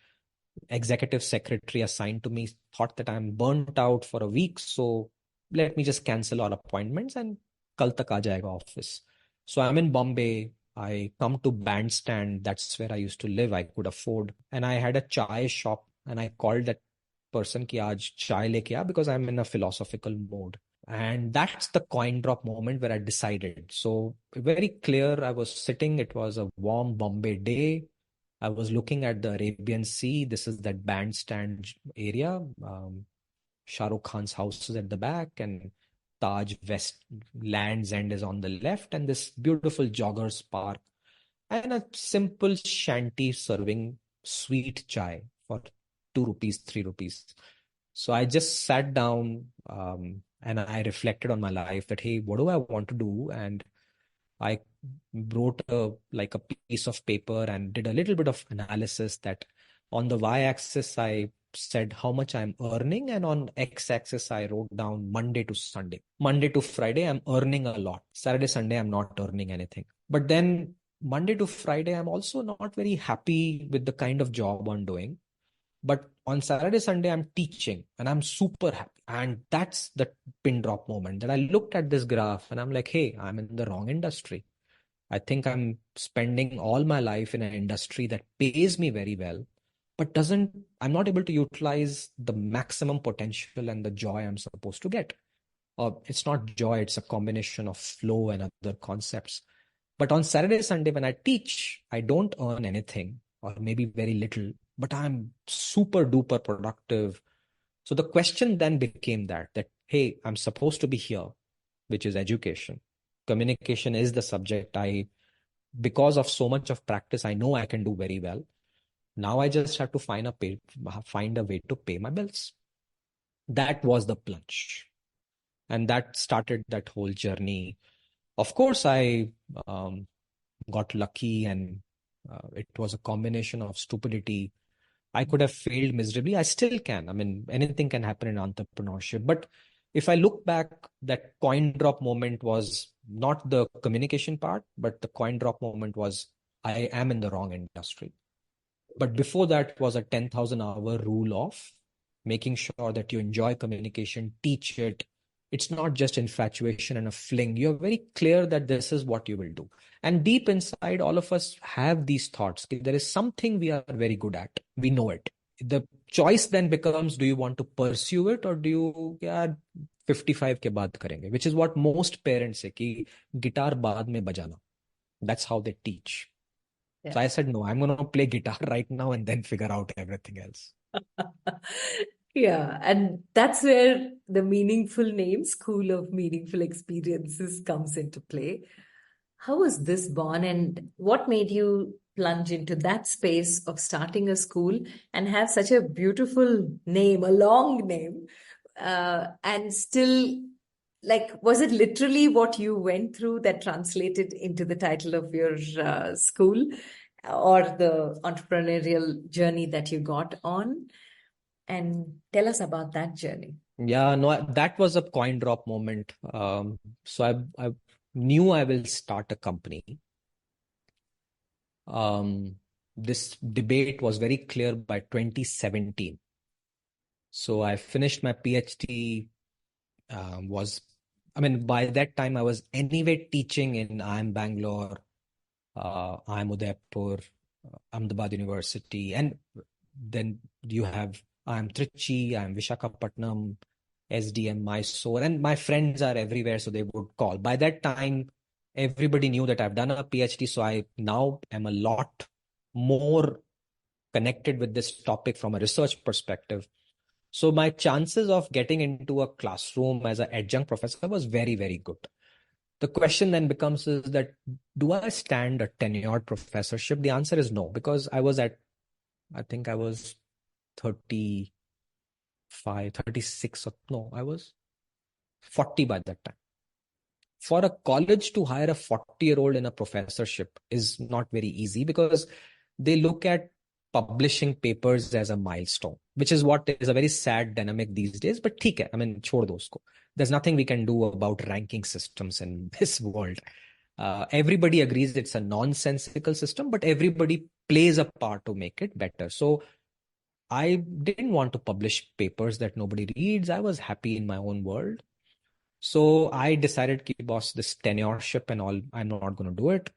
B: executive secretary assigned to me thought that I'm burnt out for a week. So let me just cancel all appointments and kal tak aa jayega office. So I'm in Bombay. I come to Bandstand. That's where I used to live. I could afford. And I had a chai shop and I called that person ki aaj chai leke aa because I'm in a philosophical mode. And that's the coin drop moment where I decided. So very clear, I was sitting, it was a warm Bombay day. I was looking at the Arabian Sea. This is that bandstand area. Shah Rukh Khan's house is at the back, and Taj West Land's End is on the left, and this beautiful joggers park, and a simple shanty serving sweet chai for 2 rupees, 3 rupees. So I just sat down and I reflected on my life that, hey, what do I want to do? And I wrote like a piece of paper and did a little bit of analysis that on the y-axis I said how much I'm earning, and on x-axis I wrote down Monday to Sunday. Monday to Friday I'm earning a lot. Saturday, Sunday I'm not earning anything. But then Monday to Friday I'm also not very happy with the kind of job I'm doing. But on Saturday, Sunday, I'm teaching and I'm super happy. And that's the pin drop moment that I looked at this graph and I'm like, hey, I'm in the wrong industry. I think I'm spending all my life in an industry that pays me very well, but I'm not able to utilize the maximum potential and the joy I'm supposed to get. It's not joy, it's a combination of flow and other concepts. But on Saturday, Sunday, when I teach, I don't earn anything or maybe very little, but I'm super duper productive. So the question then became that, hey, I'm supposed to be here, which is education. Communication is the subject. Because of so much of practice, I know I can do very well. Now I just have to find a way to pay my bills. That was the plunge. And that started that whole journey. Of course, I got lucky, and it was a combination of stupidity. I could have failed miserably. I still can. I mean, anything can happen in entrepreneurship. But if I look back, that coin drop moment was not the communication part, but the coin drop moment was I am in the wrong industry. But before that was a 10,000 hour rule of making sure that you enjoy communication, teach it. It's not just infatuation and a fling. You're very clear that this is what you will do. And deep inside, all of us have these thoughts. There is something we are very good at. We know it. The choice then becomes, do you want to pursue it or do you, yeah, 55 के बाद करेंगे, which is what most parents say कि guitar बाद में बजाना. That's how they teach.
A: Yeah.
B: So I said, no, I'm going to play guitar right now and then figure out everything else.
A: Yeah, and that's where the meaningful name, School of Meaningful Experiences, comes into play. How was this born, and what made you plunge into that space of starting a school and have such a beautiful name, a long name, and still, like, was it literally what you went through that translated into the title of your school, or the entrepreneurial journey that you got on? And tell us about that journey.
B: Yeah, no, that was a coin drop moment. So I knew I will start a company. This debate was very clear by 2017. So I finished my PhD. By that time I was anyway teaching in IIM Bangalore, IIM Udaipur, Ahmedabad University, and then you have IIM Trichy, IIM Visakhapatnam, SDM, Mysore, and my friends are everywhere, so they would call. By that time, everybody knew that I've done a PhD, so I now am a lot more connected with this topic from a research perspective. So my chances of getting into a classroom as an adjunct professor was very, very good. The question then becomes is that, do I stand a tenured professorship? The answer is no, because I think I was 35, 36, no, I was 40 by that time. For a college to hire a 40-year-old in a professorship is not very easy because they look at publishing papers as a milestone, which is what is a very sad dynamic these days. But ठीक है, I mean, छोड़ दो उसको. There's nothing we can do about ranking systems in this world. Everybody agrees it's a nonsensical system, but everybody plays a part to make it better. So I didn't want to publish papers that nobody reads. I was happy in my own world. So I decided, boss, this tenureship and all, I'm not going to do it.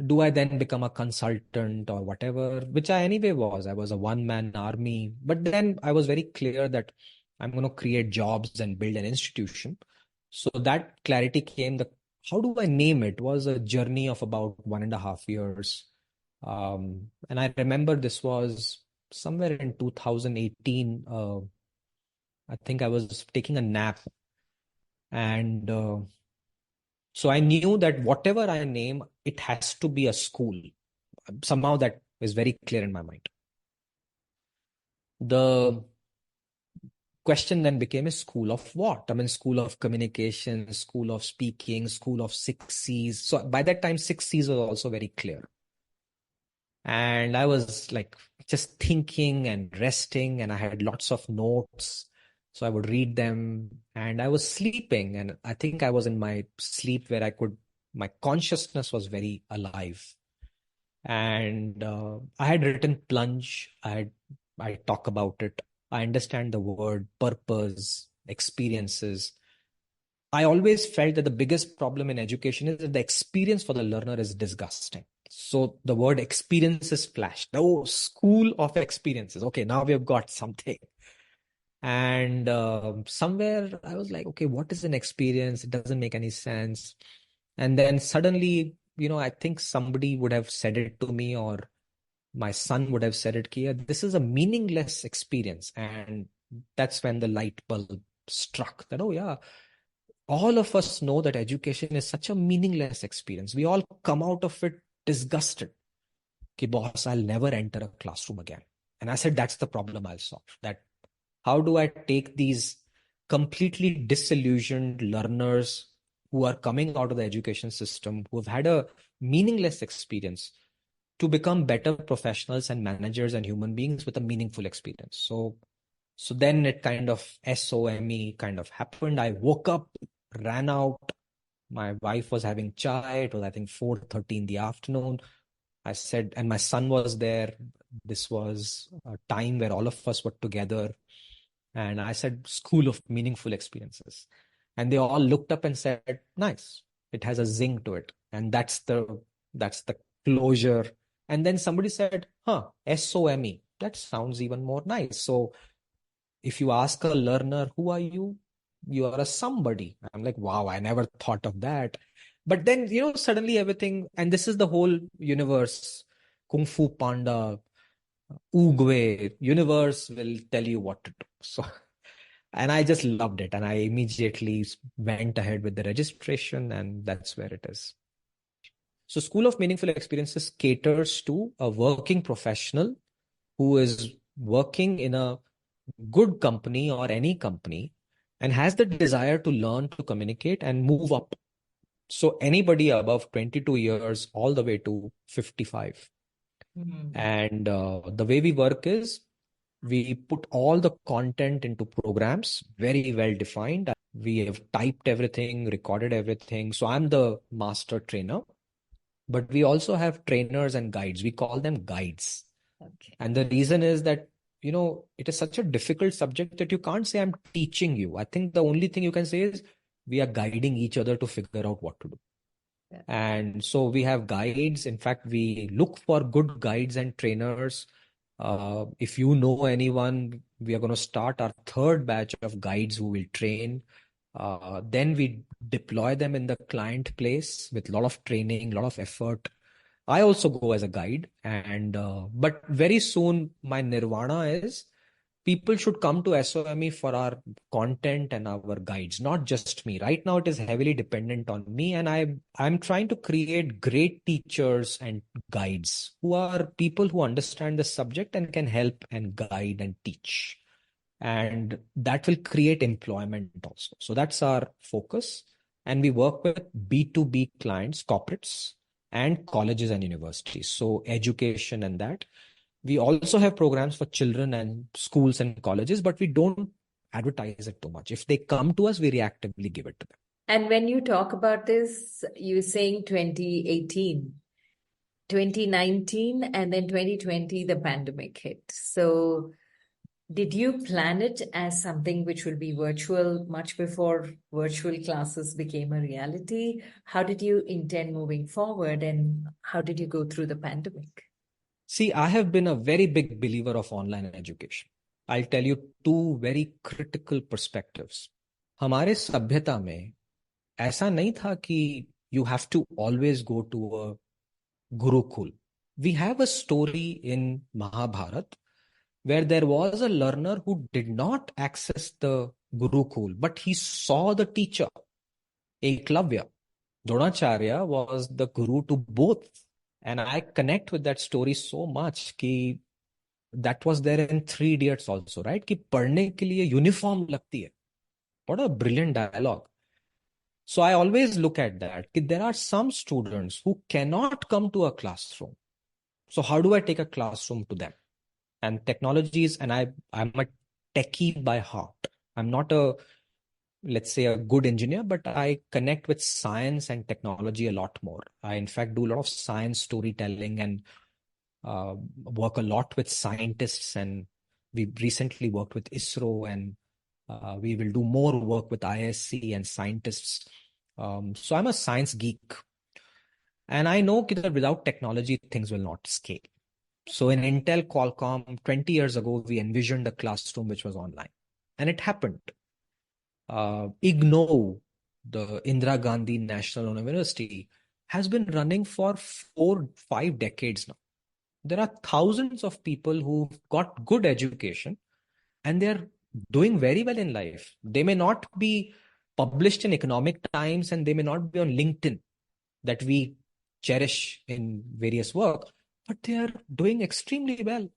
B: do I then become a consultant or whatever, which I anyway was. I was a one-man army. But then I was very clear that I'm going to create jobs and build an institution. So that clarity came. The how do I name it was a journey of about 1.5 years. And I remember this was somewhere in 2018. I think I was taking a nap, and so I knew that whatever I name, it has to be a school. Somehow that is very clear in my mind. The question then became a school of what? I mean, school of communication, school of speaking, school of 6 C's. So by that time, 6 C's was also very clear. And I was like just thinking and resting, and I had lots of notes. So I would read them, and I was sleeping. And I think I was in my sleep where my consciousness was very alive. And I had written plunge. I talk about it. I understand the word, purpose, experiences. I always felt that the biggest problem in education is that the experience for the learner is disgusting. So the word experiences flashed. Oh, school of experiences. Okay, now we have got something. And somewhere I was like, okay, what is an experience? It doesn't make any sense. And then suddenly, I think somebody would have said it to me, or my son would have said it here. This is a meaningless experience. And that's when the light bulb struck that, oh, yeah, all of us know that education is such a meaningless experience. We all come out of it disgusted. Ki boss, I'll never enter a classroom again. And I said, that's the problem I'll solve. That how do I take these completely disillusioned learners who are coming out of the education system, who have had a meaningless experience, to become better professionals and managers and human beings with a meaningful experience. So then it kind of SOME kind of happened. I woke up, ran out. My wife was having chai. It was, I think, 4:30 in the afternoon. I said, and my son was there. This was a time where all of us were together. And I said, School of Meaningful Experiences. And they all looked up and said, nice. It has a zing to it. And that's the closure. And then somebody said, SOME. That sounds even more nice. So if you ask a learner, who are you? You are a somebody. I'm like, wow, I never thought of that. But then, suddenly everything, and this is the whole universe, Kung Fu Panda, Oogway, universe will tell you what to do. So, and I just loved it. And I immediately went ahead with the registration, and that's where it is. So School of Meaningful Experiences caters to a working professional who is working in a good company or any company and has the desire to learn to communicate and move up. So anybody above 22 years all the way to 55. And the way we work is we put all the content into programs, very well defined. We have typed everything, recorded everything. So I'm the master trainer, but we also have trainers and guides. We call them guides. Okay. And the reason is that, it is such a difficult subject that you can't say I'm teaching you. I think the only thing you can say is we are guiding each other to figure out what to do. Yeah. And so we have guides. In fact, we look for good guides and trainers. If you know anyone, we are going to start our third batch of guides who will train. Then we deploy them in the client place with a lot of training, a lot of effort. I also go as a guide, and but very soon my nirvana is people should come to SOME for our content and our guides, not just me. Right now, it is heavily dependent on me, and I'm trying to create great teachers and guides who are people who understand the subject and can help and guide and teach, and that will create employment also. So that's our focus, and we work with B2B clients, corporates, and colleges and universities. So education and that. We also have programs for children and schools and colleges, but we don't advertise it too much. If they come to us, we reactively give it to them.
A: And when you talk about this, you're saying 2018, 2019, and then 2020, the pandemic hit. So Did you plan it as something which will be virtual much before virtual classes became a reality? How did you intend moving forward, and how did you go through the pandemic?
B: See, I have been a very big believer of online education. I'll tell you two very critical perspectives. हमारे सभ्यता में ऐसा नहीं था कि you have to always go to a gurukul. We have a story in Mahabharata where there was a learner who did not access the gurukul, but he saw the teacher, Eklavya. Dronacharya was the guru to both. And I connect with that story so much कि that was there in Three Idiots also, right? कि पढ़ने के लिए uniform लगती है. What a brilliant dialogue. So I always look at that. कि there are some students who cannot come to a classroom. So how do I take a classroom to them? And technologies, and I'm a techie by heart. I'm not a, let's say, a good engineer, but I connect with science and technology a lot more. I, in fact, do a lot of science storytelling and work a lot with scientists. And we recently worked with ISRO, and we will do more work with ISC and scientists. So I'm a science geek. And I know that without technology, things will not scale. So in Intel Qualcomm, 20 years ago, we envisioned a classroom which was online. And it happened. IGNOU, the Indira Gandhi National University, has been running for 4-5 decades now. There are thousands of people who've got good education and they're doing very well in life. They may not be published in Economic Times and they may not be on LinkedIn that we cherish in various work, but they are doing extremely well.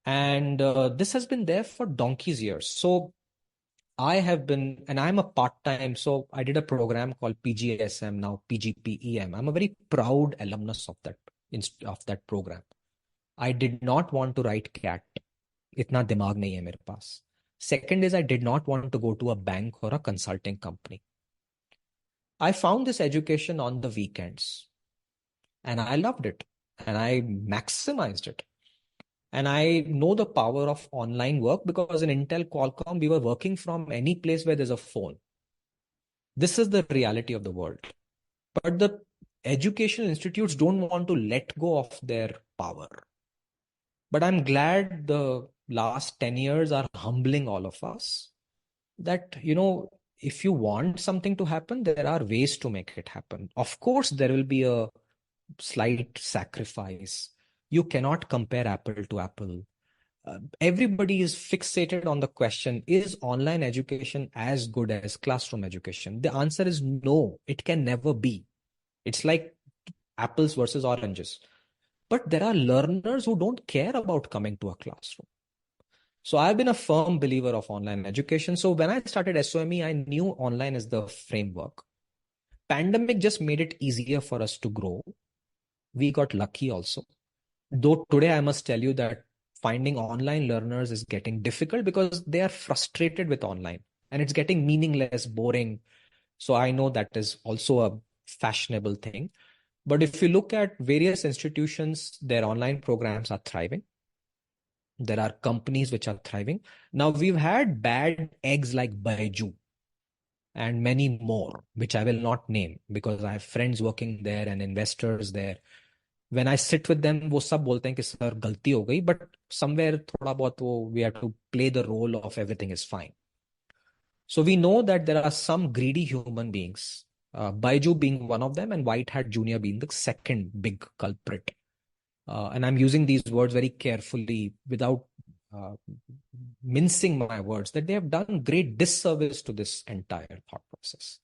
B: And this has been there for donkey's years. So I have been, and I'm a part-time, so I did a program called PGSM, now PGPEM. I'm a very proud alumnus of that program. I did not want to write CAT. इतना दिमाग नहीं है मेरे पास. Second is I did not want to go to a bank or a consulting company. I found this education on the weekends and I loved it and I maximized it. And I know the power of online work because in Intel Qualcomm, we were working from any place where there's a phone. This is the reality of the world. But the educational institutes don't want to let go of their power. But I'm glad the last 10 years are humbling all of us that, if you want something to happen, there are ways to make it happen. Of course, there will be a slight sacrifice. You cannot compare apple to apple. Everybody is fixated on the question, is online education as good as classroom education? The answer is no, it can never be. It's like apples versus oranges. But there are learners who don't care about coming to a classroom. So I've been a firm believer of online education. So when I started SOME, I knew online is the framework. Pandemic just made it easier for us to grow. We got lucky also. Though today I must tell you that finding online learners is getting difficult because they are frustrated with online and it's getting meaningless, boring. So I know that is also a fashionable thing. But if you look at various institutions, their online programs are thriving. There are companies which are thriving. Now we've had bad eggs like Baiju and many more, which I will not name because I have friends working there and investors there. When I sit with them, वो सब बोलते हैं कि sir गलती हो गई, but somewhere थोड़ा बहुत वो we have to play the role of everything is fine. So we know that there are some greedy human beings, Baiju being one of them and White Hat Junior being the second big culprit. And I'm using these words very carefully without uh, mincing my words, that they have done great disservice to this entire thought process.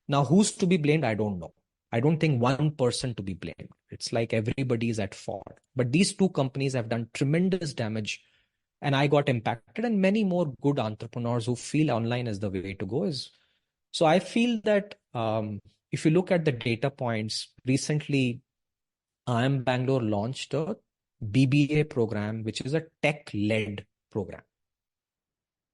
B: Now, who's to be blamed? I don't know. I don't think one person to be blamed. It's like everybody is at fault. But these two companies have done tremendous damage and I got impacted, and many more good entrepreneurs who feel online is the way to go. So I feel that if you look at the data points, recently IIM Bangalore launched a BBA program, which is a tech-led program.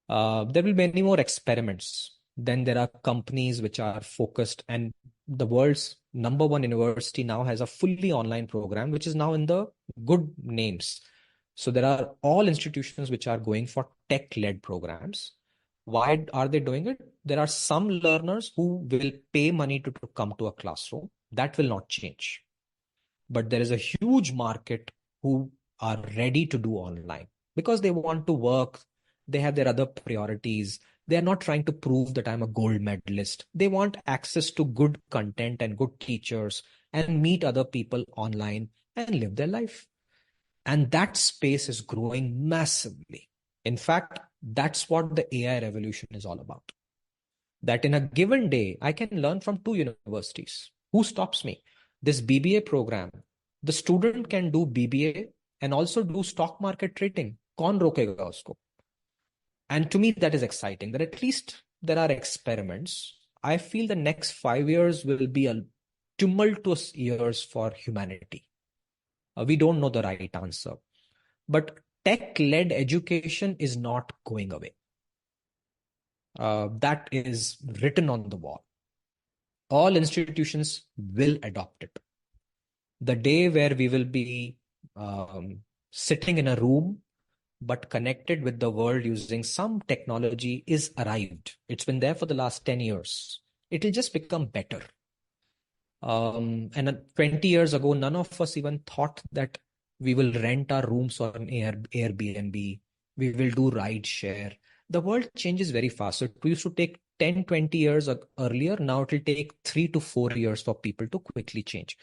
B: There will be many more experiments. Then there are companies which are focused, and the world's #1 university now has a fully online program, which is now in the good names. So there are all institutions which are going for tech-led programs. Why are they doing it? There are some learners who will pay money to come to a classroom. That will not change. But there is a huge market who are ready to do online because they want to work. They have their other priorities. They are not trying to prove that I'm a gold medalist. They want access to good content and good teachers and meet other people online and live their life. And that space is growing massively. In fact, that's what the AI revolution is all about. That in a given day, I can learn from two universities. Who stops me? This BBA program, the student can do BBA and also do stock market trading. कौन रोकेगा उसको? And to me, that is exciting that at least there are experiments. I feel the next 5 years will be a tumultuous years for humanity. We don't know the right answer. But tech-led education is not going away. That is written on the wall. All institutions will adopt it. The day where we will be sitting in a room but connected with the world using some technology is arrived. It's been there for the last 10 years. It will just become better. And 20 years ago, none of us even thought that we will rent our rooms on Airbnb. We will do ride share. The world changes very fast. So it used to take 10, 20 years earlier. Now it will take 3 to 4 years for people to quickly change.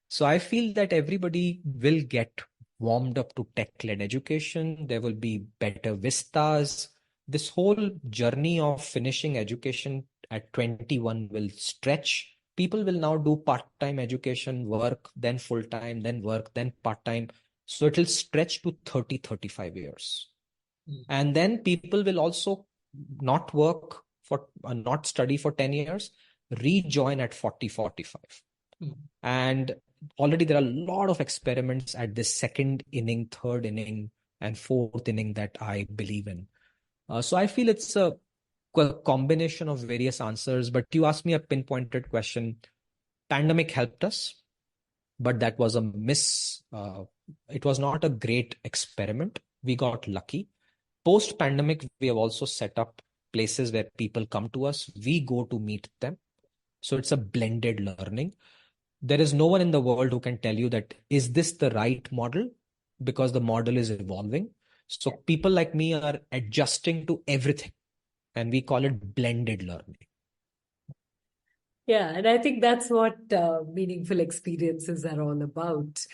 B: So I feel that everybody will get warmed up to tech-led education. There will be better vistas. This whole journey of finishing education at 21 will stretch. People will now do part-time education, work, then full-time, then work, then part-time. So it will stretch to 30, 35 years. And then people will also not work for, not study for 10 years, rejoin at 40, 45. And already there are a lot of experiments at this second inning, third inning, and fourth inning that I believe in. So I feel it's a combination of various answers, but you asked me a pinpointed question. Pandemic helped us, but that was a it was not a great experiment. We got lucky. Post pandemic, we have also set up places where people come to us. We go to meet them. So it's a blended learning. There is no one in the world who can tell you that, is this the right model? Because the model is evolving. So people like me are adjusting to everything. And we call it blended learning.
C: Yeah, and I think that's what meaningful experiences are all about.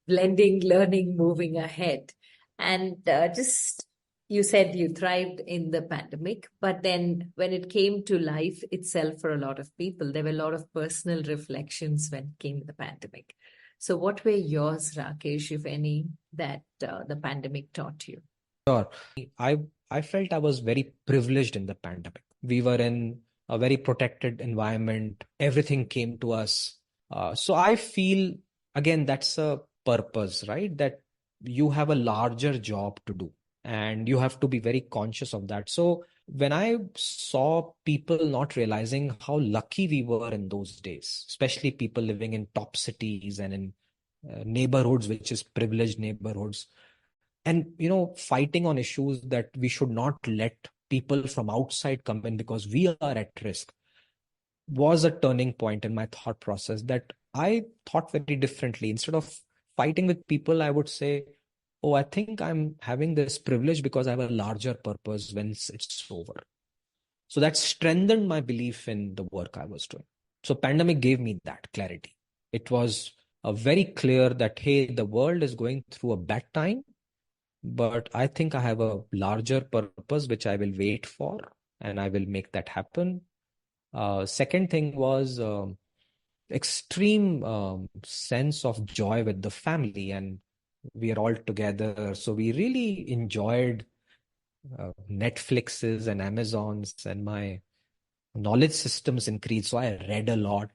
C: Blending, learning, moving ahead. And just, you said you thrived in the pandemic, but then when it came to life itself for a lot of people, there were a lot of personal reflections when it came to the pandemic. So what were yours, Rakesh, if any, that the pandemic taught you?
B: Sure. I felt I was very privileged in the pandemic. We were in a very protected environment. Everything came to us. So I feel, again, that's a purpose, right? That you have a larger job to do and you have to be very conscious of that. So when I saw people not realizing how lucky we were in those days, especially people living in top cities and in neighborhoods, which is privileged neighborhoods, and fighting on issues that we should not let people from outside come in because we are at risk, was a turning point in my thought process, that I thought very differently. Instead of fighting with people, I would say, oh, I think I'm having this privilege because I have a larger purpose when it's over. So that strengthened my belief in the work I was doing. So pandemic gave me that clarity. It was very clear that, hey, the world is going through a bad time, but I think I have a larger purpose which I will wait for, and I will make that happen. Second thing was extreme sense of joy with the family, and we are all together. So we really enjoyed Netflixes and Amazons, and my knowledge systems increased. So I read a lot.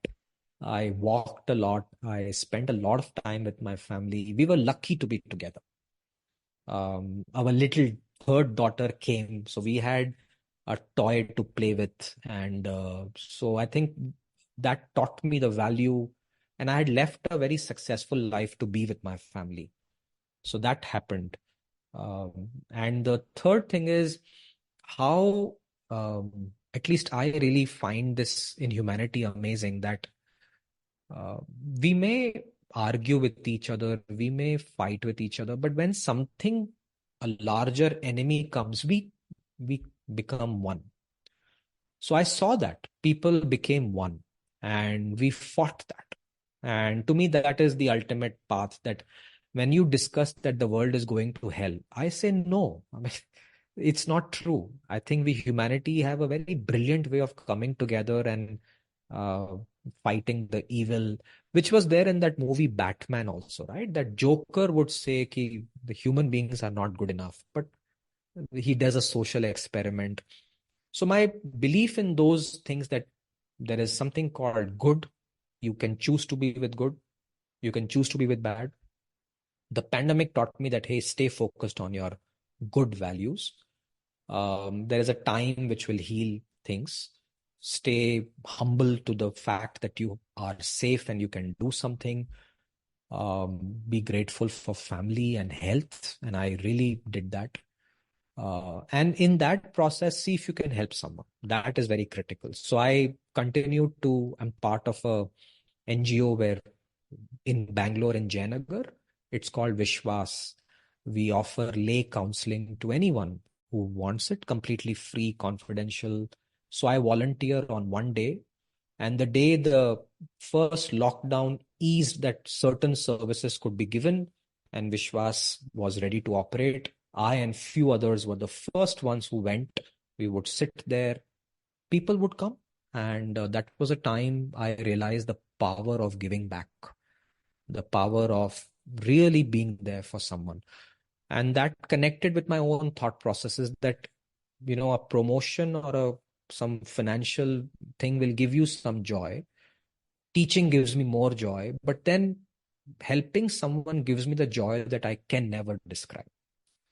B: I walked a lot. I spent a lot of time with my family. We were lucky to be together. Our little third daughter came, so we had a toy to play with, and so I think that taught me the value, and I had left a very successful life to be with my family. So that happened. And the third thing is how, at least I really find this in humanity amazing, that uh, we may argue with each other, we may fight with each other, but when something, a larger enemy comes, we become one. So I saw that people became one and we fought that. And to me, that is the ultimate path, that when you discuss that the world is going to hell, I say no. I mean, it's not true. I think we humanity have a very brilliant way of coming together and uh, fighting the evil, which was there in that movie Batman also, right? That Joker would say ki the human beings are not good enough, but he does a social experiment. So my belief in those things, that there is something called good. You can choose to be with good. You can choose to be with bad. The pandemic taught me that, hey, stay focused on your good values. There is a time which will heal things. Stay humble to the fact that you are safe and you can do something. Be grateful for family and health. And I really did that. And in that process, see if you can help someone. That is very critical. So I'm part of a NGO where in Bangalore, in Jayanagar, it's called Vishwas. We offer lay counseling to anyone who wants it, completely free, confidential. So I volunteer on one day, and the day the first lockdown eased, that certain services could be given and Vishwas was ready to operate, I and few others were the first ones who went. We would sit there, people would come. And that was a time I realized the power of giving back, the power of really being there for someone. And that connected with my own thought processes, that, a promotion or some financial thing will give you some joy. Teaching gives me more joy, but then helping someone gives me the joy that I can never describe.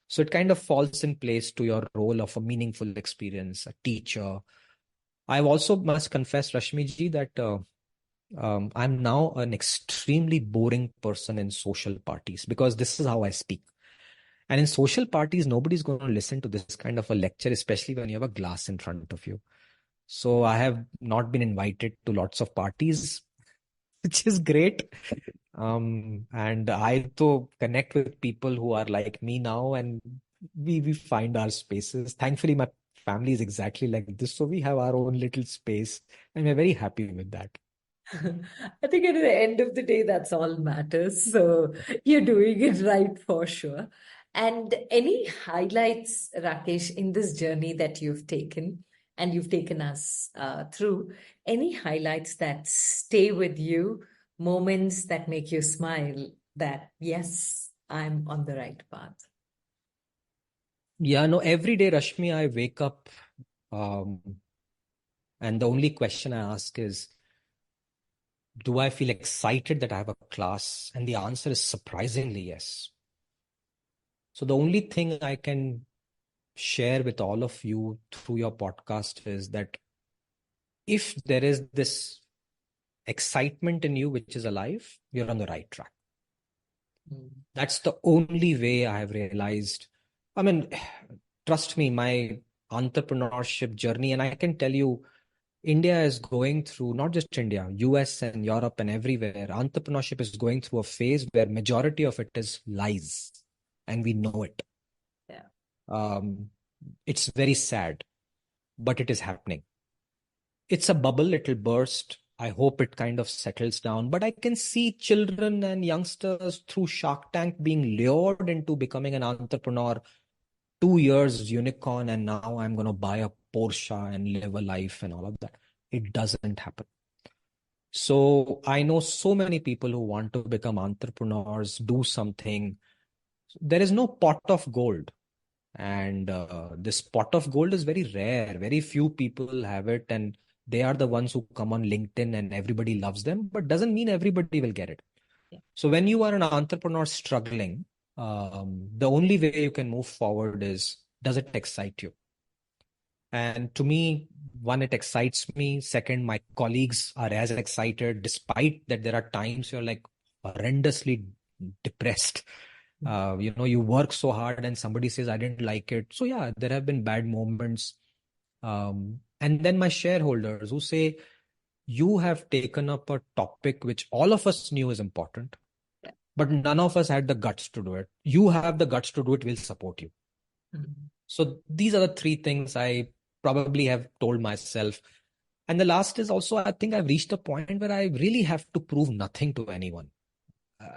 B: So it kind of falls in place to your role of a meaningful experience, a teacher. I've also must confess, Rashmi ji, that I'm now an extremely boring person in social parties, because this is how I speak. And in social parties, nobody's going to listen to this kind of a lecture, especially when you have a glass in front of you. So I have not been invited to lots of parties, which is great. And I to connect with people who are like me now, and we find our spaces. Thankfully, my family is exactly like this, so we have our own little space, and we're very happy with that.
C: I think at the end of the day, that's all matters. So you're doing it right for sure. And any highlights, Rakesh, in this journey that you've taken and you've taken us through, any highlights that stay with you, moments that make you smile, that, yes, I'm on the right path?
B: Yeah, no, every day, Rashmi, I wake up, and the only question I ask is, do I feel excited that I have a class? And the answer is surprisingly yes. So the only thing I can share with all of you through your podcast is that if there is this excitement in you which is alive, you're on the right track. That's the only way I have realized. I mean, trust me, my entrepreneurship journey, and I can tell you, India is going through, not just India, US and Europe and everywhere, entrepreneurship is going through a phase where majority of it is lies, and we know it.
C: Yeah.
B: It's very sad, but it is happening. It's a bubble, it'll burst. I hope it kind of settles down. But I can see children and youngsters through Shark Tank being lured into becoming an entrepreneur. 2 years unicorn, and now I'm going to buy a Porsche and live a life and all of that. It doesn't happen. So I know so many people who want to become entrepreneurs, do something. There is no pot of gold. And this pot of gold is very rare. Very few people have it. And they are the ones who come on LinkedIn and everybody loves them, but doesn't mean everybody will get it.
C: Yeah.
B: So when you are an entrepreneur struggling, the only way you can move forward is, does it excite you? And to me, one, it excites me. Second, my colleagues are as excited, despite that there are times you're like horrendously depressed. You work so hard and somebody says, I didn't like it. So yeah, there have been bad moments. And then my shareholders who say, you have taken up a topic which all of us knew is important, but none of us had the guts to do it. You have the guts to do it, we'll support you.
C: Mhm.
B: So these are the three things I probably have told myself. And the last is also, I think I've reached a point where I really have to prove nothing to anyone.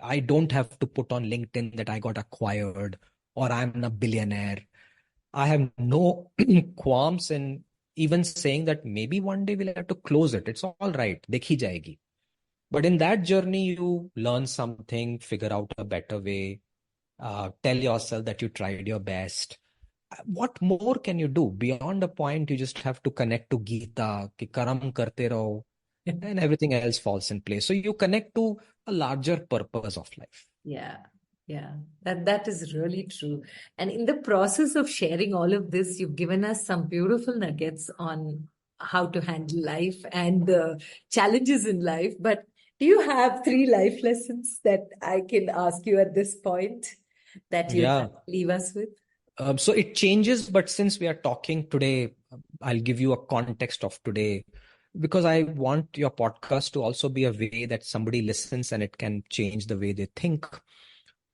B: I don't have to put on LinkedIn that I got acquired or I'm a billionaire. I have no qualms in even saying that maybe one day we'll have to close it. It's all right. Dekhi jayegi. But in that journey, you learn something, figure out a better way, tell yourself that you tried your best. What more can you do? Beyond a point, you just have to connect to Gita, ki karam karte raho, and everything else falls in place. So you connect to a larger purpose of life.
C: Yeah, yeah, that is really true. And in the process of sharing all of this, you've given us some beautiful nuggets on how to handle life and the challenges in life. But do you have 3 life lessons that I can ask you at this point that you'd
B: Yeah.
C: leave us with?
B: So it changes, but since we are talking today, I'll give you a context of today because I want your podcast to also be a way that somebody listens and it can change the way they think.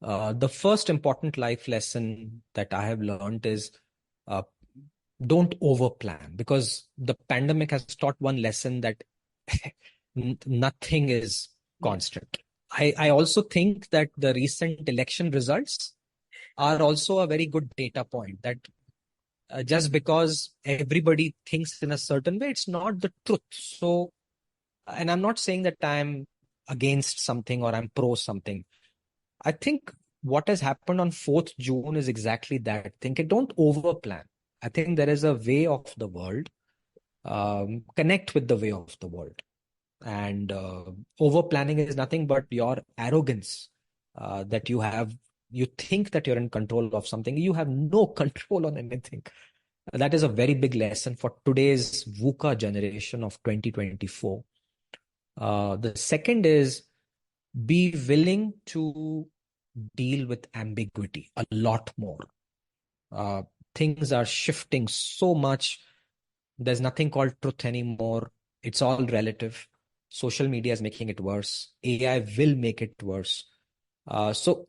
B: The first important life lesson that I have learned is uh, don't overplan, because the pandemic has taught one lesson that nothing is constant. I also think that the recent election results are also a very good data point that just because everybody thinks in a certain way, it's not the truth. So, and I'm not saying that I'm against something or I'm pro something. I think what has happened on 4th June is exactly that. Don't overplan. I think there is a way of the world. Connect with the way of the world. And over planning is nothing but your arrogance that you have. You think that you're in control of something. You have no control on anything. That is a very big lesson for today's VUCA generation of 2024. The second is be willing to deal with ambiguity a lot more. Things are shifting so much. There's nothing called truth anymore. It's all relative. Social media is making it worse. AI will make it worse. So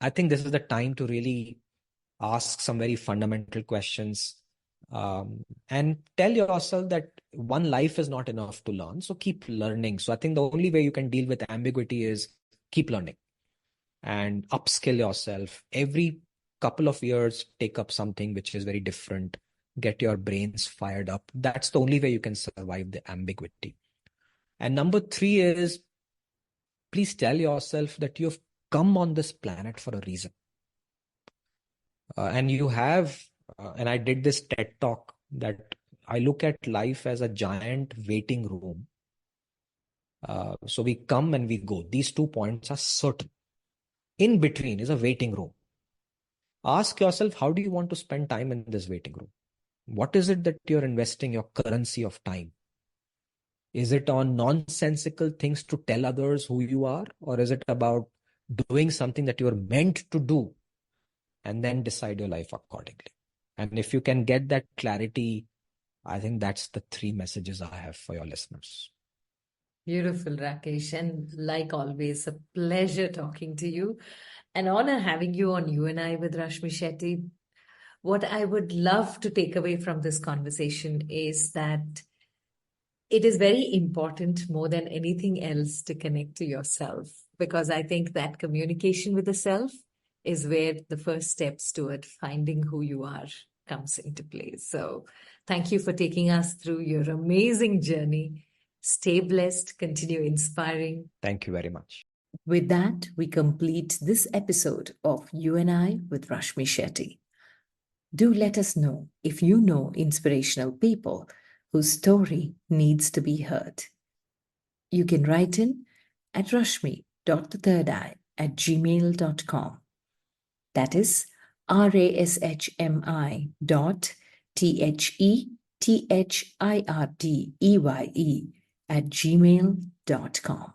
B: I think this is the time to really ask some very fundamental questions, and tell yourself that one life is not enough to learn. So keep learning. So I think the only way you can deal with ambiguity is keep learning and upskill yourself. Every couple of years, take up something which is very different. Get your brains fired up. That's the only way you can survive the ambiguity. And number 3 is please tell yourself that you've come on this planet for a reason. And you have, and I did this TED talk that I look at life as a giant waiting room. So we come and we go. These 2 points are certain. In between is a waiting room. Ask yourself, how do you want to spend time in this waiting room? What is it that you're investing your currency of time? Is it on nonsensical things to tell others who you are? Or is it about doing something that you're meant to do and then decide your life accordingly? And if you can get that clarity, I think that's the 3 messages I have for your listeners.
C: Beautiful, Rakesh. And like always, a pleasure talking to you. An honor having you on You and I with Rashmi Shetty. What I would love to take away from this conversation is that it is very important more than anything else to connect to yourself, because I think that communication with the self is where the first steps toward finding who you are comes into play. So thank you for taking us through your amazing journey. Stay blessed, continue inspiring.
B: Thank you very much.
A: With that, we complete this episode of You and I with Rashmi Shetty. Do let us know if you know inspirational people whose story needs to be heard. You can write in at rashmi.thirdeye@gmail.com. That is rashmi.thirdeye@gmail.com.